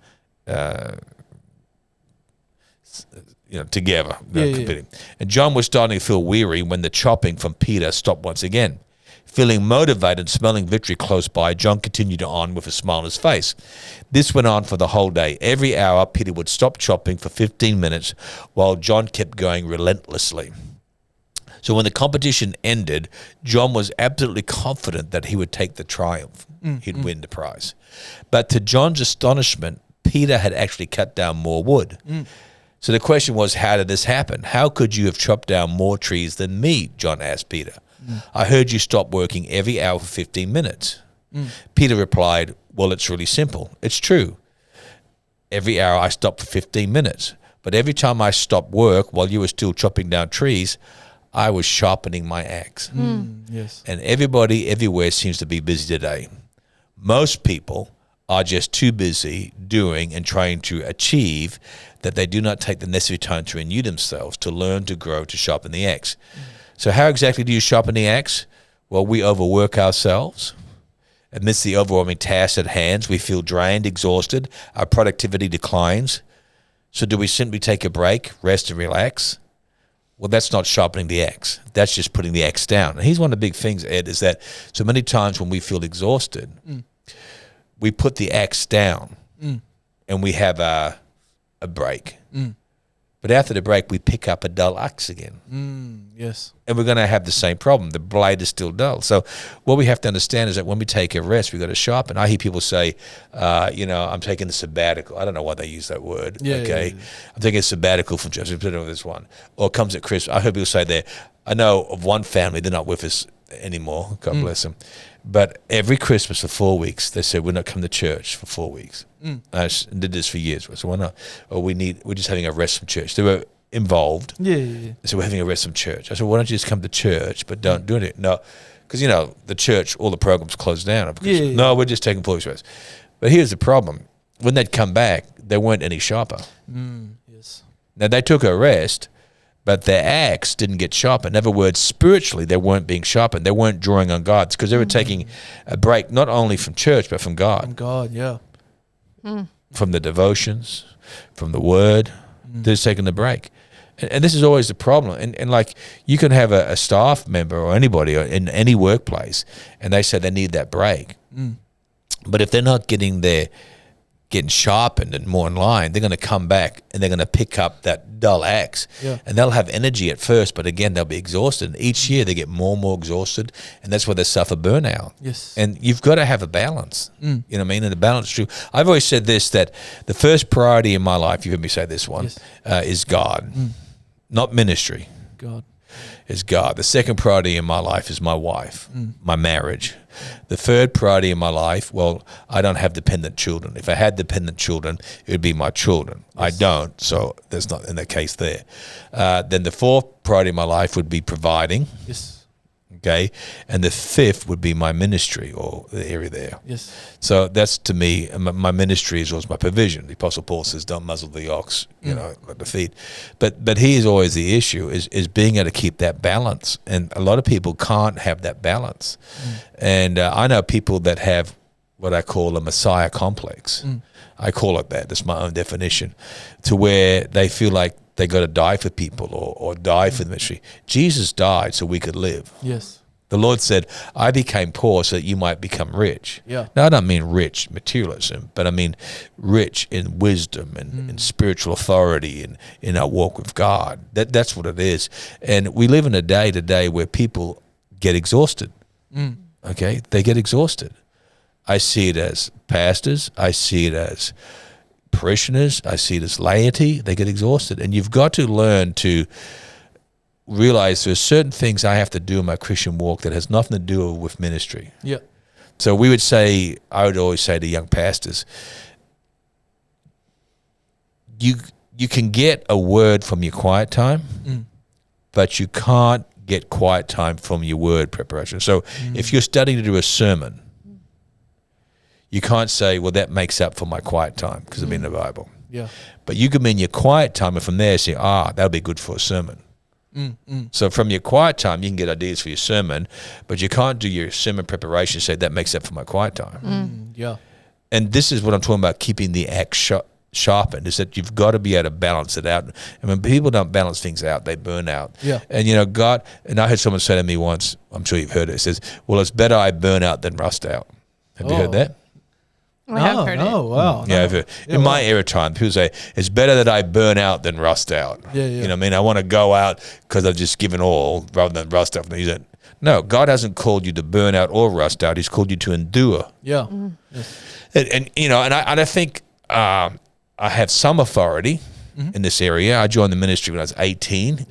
Speaker 2: together. And John was starting to feel weary when the chopping from Peter stopped once again. Feeling motivated and smelling victory close by, John continued on with a smile on his face. This went on for the whole day. Every hour, Peter would stop chopping for 15 minutes while John kept going relentlessly. So when the competition ended, John was absolutely confident that he would take the triumph. He'd win the prize. But to John's astonishment, Peter had actually cut down more wood. So the question was, how did this happen? How could you have chopped down more trees than me? John asked Peter. I heard you stop working every hour for 15 minutes. Peter replied, well, it's really simple. It's true. Every hour I stopped for 15 minutes. But every time I stopped work while you were still chopping down trees, I was sharpening my axe.
Speaker 1: Yes.
Speaker 2: And everybody everywhere seems to be busy today. Most people are just too busy doing and trying to achieve that they do not take the necessary time to renew themselves, to learn, to grow, to sharpen the axe. So how exactly do you sharpen the axe? Well, we overwork ourselves. Amidst the overwhelming tasks at hand, we feel drained, exhausted. Our productivity declines. So do we simply take a break, rest and relax? Well, that's not sharpening the axe. That's just putting the axe down. And here's one of the big things, Ed, is that so many times when we feel exhausted, we put the axe down and we have a break. But after the break, we pick up a dull axe again.
Speaker 1: Yes.
Speaker 2: And we're going to have the same problem. The blade is still dull. So what we have to understand is that when we take a rest, we've got to sharpen. I hear people say, I'm taking a sabbatical. I don't know why they use that word. I'm taking a sabbatical from church. Put it over this one. Or it comes at Christmas. I heard people say that. I know of one family, they're not with us anymore. God bless them. But every Christmas for 4 weeks, they said, we're not coming to church for 4 weeks. I did this for years. So why not? Or we're just having a rest from church. They were involved. So we're having a rest from church. I said, why don't you just come to church, but don't do it? No, because, the church, all the programs closed down. No, we're just taking 4 weeks rest. But here's the problem. When they'd come back, they weren't any sharper.
Speaker 1: Yes.
Speaker 2: Now, they took a rest, but their axe didn't get sharpened. In other words, spiritually, they weren't being sharpened. They weren't drawing on God because they were taking a break not only from church, but from God.
Speaker 1: From God, yeah.
Speaker 2: From the devotions, from the word. They're just taking the break. And this is always the problem. And like you can have a staff member or anybody in any workplace, and they say they need that break. But if they're not getting sharpened and more in line, they're going to come back and they're going to pick up that dull axe. And they'll have energy at first, but again, they'll be exhausted. And each year they get more and more exhausted, and that's where they suffer burnout.
Speaker 1: Yes.
Speaker 2: And you've got to have a balance. You know what I mean? And the balance is true. I've always said this, that the first priority in my life, you heard me say this one, is God, not ministry.
Speaker 1: God.
Speaker 2: Is God. The second priority in my life is my wife, my marriage. The third priority in my life, well, I don't have dependent children. If I had dependent children, it would be my children. I don't, so there's not in the case there. Then the fourth priority in my life would be providing.
Speaker 1: Yes.
Speaker 2: Okay, and the fifth would be my ministry, or the area there.
Speaker 1: Yes.
Speaker 2: So that's, to me, my ministry is always my provision. The Apostle Paul says, "Don't muzzle the ox, let the feed." But here's always the issue: is being able to keep that balance. And a lot of people can't have that balance. And I know people that have what I call a Messiah complex. I call it that. That's my own definition, to where they feel like they got to die for people or die for the ministry. Jesus died so we could live.
Speaker 1: Yes.
Speaker 2: The Lord said, I became poor so that you might become rich.
Speaker 1: Yeah.
Speaker 2: Now, I don't mean rich materialism, but I mean rich in wisdom and in spiritual authority and in our walk with God. That's what it is. And we live in a day today where people get exhausted. Okay? They get exhausted. I see it as pastors. I see it as parishioners. I see it as laity. They get exhausted. And you've got to learn to realize there's certain things I have to do in my Christian walk that has nothing to do with ministry.
Speaker 1: Yeah.
Speaker 2: So I would always say to young pastors, you can get a word from your quiet time, but you can't get quiet time from your word preparation. So if you're studying to do a sermon, you can't say, well, that makes up for my quiet time because I'm in the Bible.
Speaker 1: Yeah.
Speaker 2: But you can be in your quiet time and from there say, that'll be good for a sermon. So from your quiet time, you can get ideas for your sermon, but you can't do your sermon preparation and say, that makes up for my quiet time.
Speaker 1: Yeah.
Speaker 2: And this is what I'm talking about, keeping the axe sharpened, is that you've got to be able to balance it out. And when people don't balance things out, they burn out.
Speaker 1: Yeah.
Speaker 2: And, God, and I heard someone say to me once, I'm sure you've heard it, it says, well, it's better I burn out than rust out. Have you heard that?
Speaker 3: I have heard it.
Speaker 1: Oh, wow.
Speaker 2: Yeah, in my era time, people say, it's better that I burn out than rust out.
Speaker 1: Yeah.
Speaker 2: You know what I mean? I want to go out because I've just given all rather than rust out. No, God hasn't called you to burn out or rust out. He's called you to endure.
Speaker 1: Yeah.
Speaker 2: Yes. And I think I have some authority in this area. I joined the ministry when I was 18,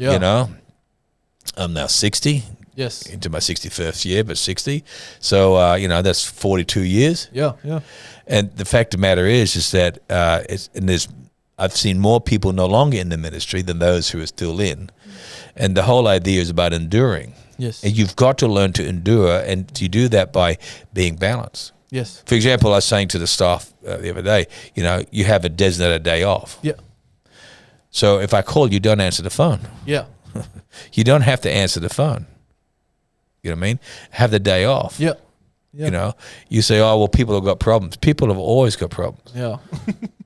Speaker 2: I'm now 60.
Speaker 1: Yes.
Speaker 2: Into my 61st year, but 60. So, that's 42 years.
Speaker 1: Yeah.
Speaker 2: And the fact of the matter is that I've seen more people no longer in the ministry than those who are still in. And the whole idea is about enduring.
Speaker 1: Yes.
Speaker 2: And you've got to learn to endure, and you do that by being balanced.
Speaker 1: Yes.
Speaker 2: For example, I was saying to the staff the other day, you have a designated day off.
Speaker 1: Yeah.
Speaker 2: So if I call you, don't answer the phone.
Speaker 1: Yeah.
Speaker 2: You don't have to answer the phone. You know what I mean? Have the day off.
Speaker 1: Yeah. Yeah.
Speaker 2: You say, oh, well, people have got problems. People have always got problems.
Speaker 1: Yeah.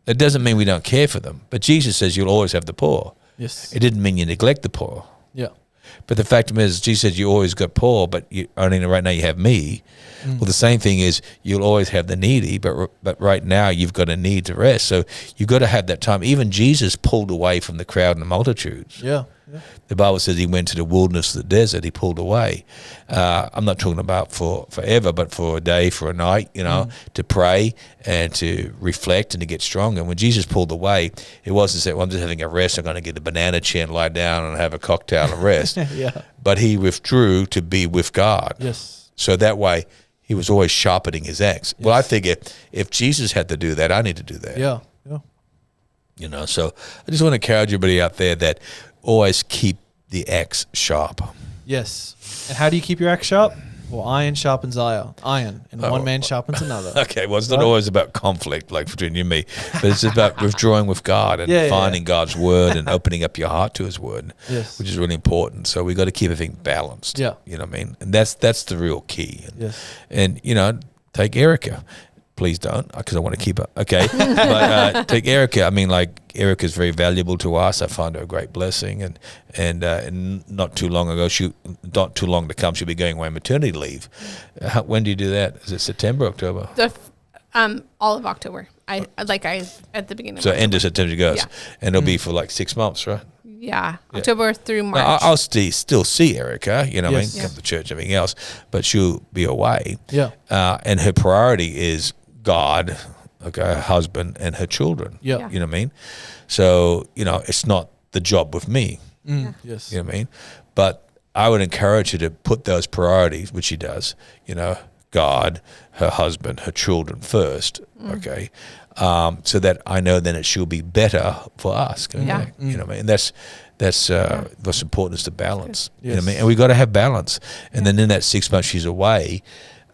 Speaker 2: It doesn't mean we don't care for them. But Jesus says you'll always have the poor.
Speaker 1: Yes.
Speaker 2: It didn't mean you neglect the poor.
Speaker 1: Yeah.
Speaker 2: But the fact is, Jesus said you always got poor, but only right now you have me. Well, the same thing is you'll always have the needy, but right now you've got a need to rest. So you've got to have that time. Even Jesus pulled away from the crowd and the multitudes.
Speaker 1: Yeah.
Speaker 2: The Bible says he went to the wilderness, the desert, he pulled away. I'm not talking about for forever, but for a day, for a night, to pray and to reflect and to get strong. And when Jesus pulled away, it wasn't that, well, I'm just having a rest, I'm going to get a banana chair and lie down and have a cocktail and rest.
Speaker 1: Yeah.
Speaker 2: But he withdrew to be with God.
Speaker 1: Yes.
Speaker 2: So that way, he was always sharpening his axe. Yes. Well, I figure if Jesus had to do that, I need to do that.
Speaker 1: Yeah.
Speaker 2: So I just want to encourage everybody out there that always keep the axe sharp.
Speaker 1: Yes. And how do you keep your axe sharp? Well, iron sharpens iron, and one man sharpens another.
Speaker 2: Okay, well, it's not always about conflict like between you and me, but it's about withdrawing with God and finding God's word and opening up your heart to his word, which is really important. So we got to keep everything balanced. Yeah. You know what I mean? And that's the real key. And take Erica. Please don't, because I want to keep her. Okay. But take Erica. I mean, Erica is very valuable to us. I find her a great blessing. And not too long ago, not too long to come, she'll be going away on maternity leave. When do you do that? Is it September, October?
Speaker 3: All of October. I at the beginning of
Speaker 2: October.
Speaker 3: end
Speaker 2: of September she goes. Yeah. And it'll be for 6 months, right?
Speaker 3: Yeah. October through March.
Speaker 2: Now, I'll still see Erica, come to church and everything else, but she'll be away.
Speaker 1: Yeah.
Speaker 2: And her priority is God, her husband, and her children.
Speaker 1: Yeah.
Speaker 2: You know what I mean? So, it's not the job with me.
Speaker 1: Yes.
Speaker 2: You know what I mean? But I would encourage her to put those priorities, which she does, God, her husband, her children first, okay? So that I know then she'll be better for us. Okay?
Speaker 3: Yeah.
Speaker 2: You know what I mean? And that's what's important is the balance. Yes. You know what I mean? And we got to have balance. And then in that 6 months she's away,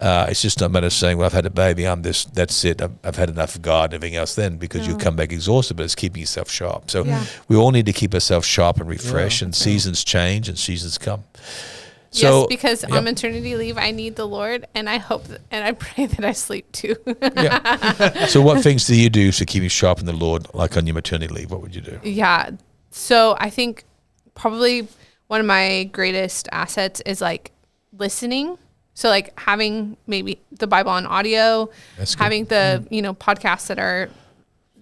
Speaker 2: it's just not a matter of saying, well, I've had a baby, that's it, I've had enough of God and everything else then, because you come back exhausted, but it's keeping yourself sharp. So we all need to keep ourselves sharp and refreshed, and seasons change and seasons come. So,
Speaker 3: yes, because on maternity leave, I need the Lord, and I hope and I pray that I sleep too.
Speaker 2: So what things do you do to keep you sharp in the Lord, like on your maternity leave? What would you do?
Speaker 3: Yeah. So I think probably one of my greatest assets is listening. So having maybe the Bible on audio, having the, podcasts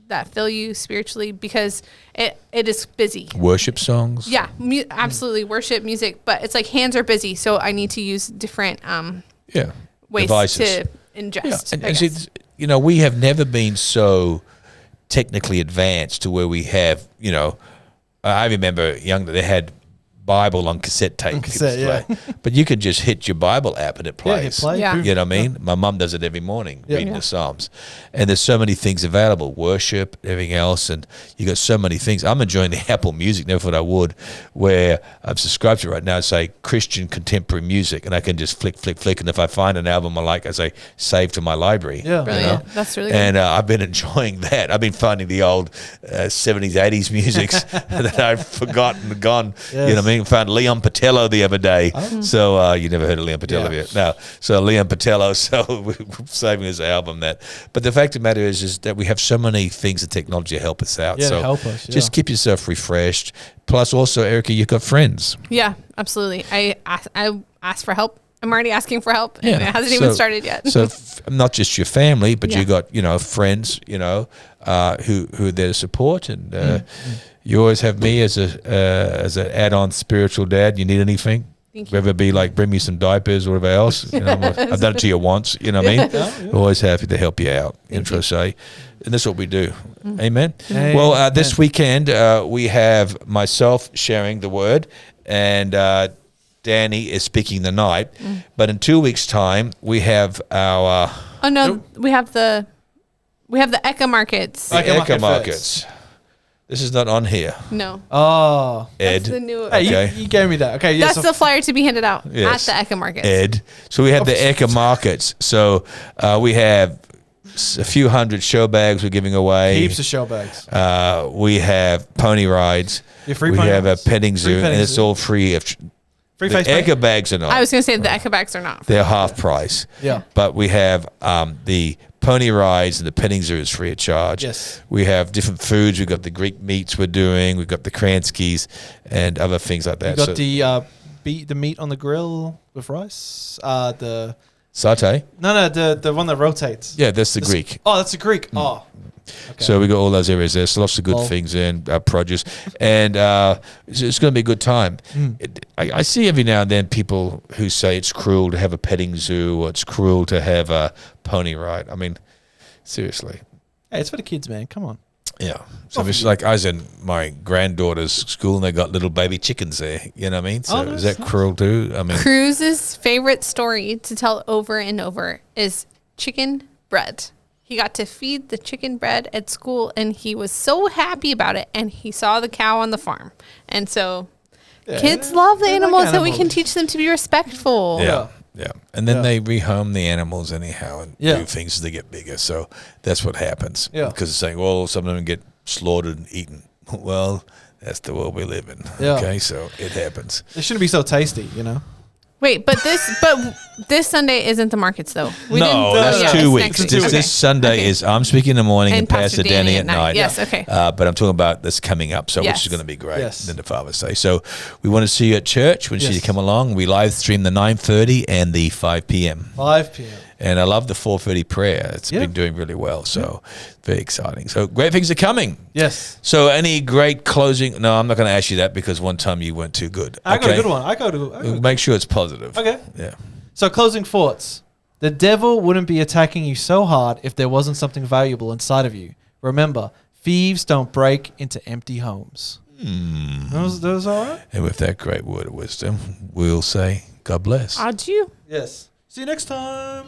Speaker 3: that fill you spiritually, because it is busy.
Speaker 2: Worship songs.
Speaker 3: Yeah, absolutely. Worship music, but it's hands are busy. So I need to use different ways
Speaker 2: devices
Speaker 3: to ingest.
Speaker 2: Yeah. And see, we have never been so technically advanced to where we have, I remember they had Bible on cassette tape. But you could just hit your Bible app and it plays.
Speaker 1: hit play.
Speaker 3: Yeah.
Speaker 1: Boom.
Speaker 2: You know what I mean? My mum does it every morning, reading
Speaker 3: Yeah.
Speaker 2: the Psalms. And there's so many things available, worship, everything else, and you got so many things. I'm enjoying the Apple Music, never thought I would, where I've subscribed to right now, say Christian contemporary music, and I can just flick, and if I find an album I like, I say save to my library.
Speaker 1: Yeah.
Speaker 3: Brilliant. That's really good.
Speaker 2: And I've been enjoying that. I've been finding the old 70s, 80s musics that I've forgotten and gone. You know what I mean? Found Leon Patello the other day. So you never heard of Leon Patello yet? No. So Leon Patello, so we're saving his album that. But the fact of the matter is that we have so many things that technology to help us out.
Speaker 1: Yeah,
Speaker 2: so
Speaker 1: help us,
Speaker 2: just keep yourself refreshed. Plus also, Erica, you've got friends.
Speaker 3: Yeah, absolutely. I asked for help. I'm already asking for help, and it hasn't even started yet.
Speaker 2: So not just your family, but you got friends, who are there to support, and you always have me as an add-on spiritual dad. You need anything?
Speaker 3: Thank you.
Speaker 2: Whether it be like bring me some diapers or whatever else. I've done it to you once. You know what I mean? Always happy to help you out. Say, and that's what we do. Amen. Well, this weekend we have myself sharing the word, and Danny is speaking the night. But in 2 weeks' time, we have our
Speaker 3: we have the Eka markets.
Speaker 2: Eka markets. This is not on here.
Speaker 3: No.
Speaker 1: Oh.
Speaker 2: Ed.
Speaker 3: That's the new.
Speaker 1: Hey, you gave me that. Okay,
Speaker 3: That's the flyer to be handed out
Speaker 2: Yes.
Speaker 3: at the Eka markets.
Speaker 2: Ed. So we have the Eka markets. So we have a few hundred show bags we're giving away.
Speaker 1: Heaps of show bags.
Speaker 2: We have pony rides.
Speaker 1: Free
Speaker 2: we
Speaker 1: pony
Speaker 2: have
Speaker 1: rides.
Speaker 2: a petting zoo,
Speaker 1: Free petting
Speaker 2: and it's
Speaker 1: zoo.
Speaker 2: all free.
Speaker 1: Free
Speaker 2: The
Speaker 1: face paint.
Speaker 2: Eka bags are not.
Speaker 3: I was going to say the Eka bags are not.
Speaker 2: They're half price.
Speaker 1: Yeah.
Speaker 2: But we have the pony rides and the petting zoo is free of charge.
Speaker 1: Yes.
Speaker 2: We have different foods. We've got the Greek meats we're doing. We've got the Kranskis and other things like that.
Speaker 1: You got the meat on the grill with rice. The
Speaker 2: satay.
Speaker 1: No, the one that rotates.
Speaker 2: Yeah, that's the Greek.
Speaker 1: Oh, that's the Greek. Oh. Okay.
Speaker 2: So we got all those areas. There's lots of good things in produce, and it's going to be a good time. I see every now and then people who say it's cruel to have a petting zoo or it's cruel to have a pony ride. I mean, seriously.
Speaker 1: Hey, it's for the kids, man. Come on.
Speaker 2: Yeah. So it's like I was in my granddaughter's school and they got little baby chickens there. You know what I mean? So is that cruel too? I mean,
Speaker 3: Cruz's favorite story to tell over and over is chicken bread. He got to feed the chicken bread at school, and he was so happy about it. And he saw the cow on the farm, and so kids love the
Speaker 1: they like
Speaker 3: animals, so we can
Speaker 1: animals.
Speaker 3: teach them to be respectful.
Speaker 2: yeah. And then they rehome the animals anyhow and
Speaker 1: Yeah.
Speaker 2: do things as they get bigger. So that's what happens.
Speaker 1: Yeah.
Speaker 2: Because it's saying, well, some of them get slaughtered and eaten. Well, that's the world we live in.
Speaker 1: Yeah.
Speaker 2: Okay, so it happens.
Speaker 1: It shouldn't be so tasty,
Speaker 3: Wait, but this Sunday isn't the markets though.
Speaker 2: No, that's
Speaker 3: yeah,
Speaker 2: 2
Speaker 3: it's
Speaker 2: weeks.
Speaker 3: next week.
Speaker 2: This Sunday is I'm speaking in the morning and Pastor Danny at night.
Speaker 3: Yes, okay.
Speaker 2: But I'm talking about this coming up, so which
Speaker 3: Yes.
Speaker 2: is going to be great.
Speaker 1: Yes.
Speaker 2: Then the Father's Day. So we want to see you at church. When
Speaker 1: Yes.
Speaker 2: you come along, we live stream the 9:30 and the 5 p.m.
Speaker 1: 5 p.m.
Speaker 2: And I love the 4:30 prayer. It's been doing really well. So very exciting. So great things are coming.
Speaker 1: Yes.
Speaker 2: So any great closing? No, I'm not going to ask you that because one time you weren't too good.
Speaker 1: I got a good one. I got
Speaker 2: Make sure it's positive.
Speaker 1: Okay.
Speaker 2: Yeah.
Speaker 1: So closing thoughts. The devil wouldn't be attacking you so hard if there wasn't something valuable inside of you. Remember, thieves don't break into empty homes. Those all right?
Speaker 2: And with that great word of wisdom, we'll say, God bless.
Speaker 3: Adieu.
Speaker 1: Yes. See you next time.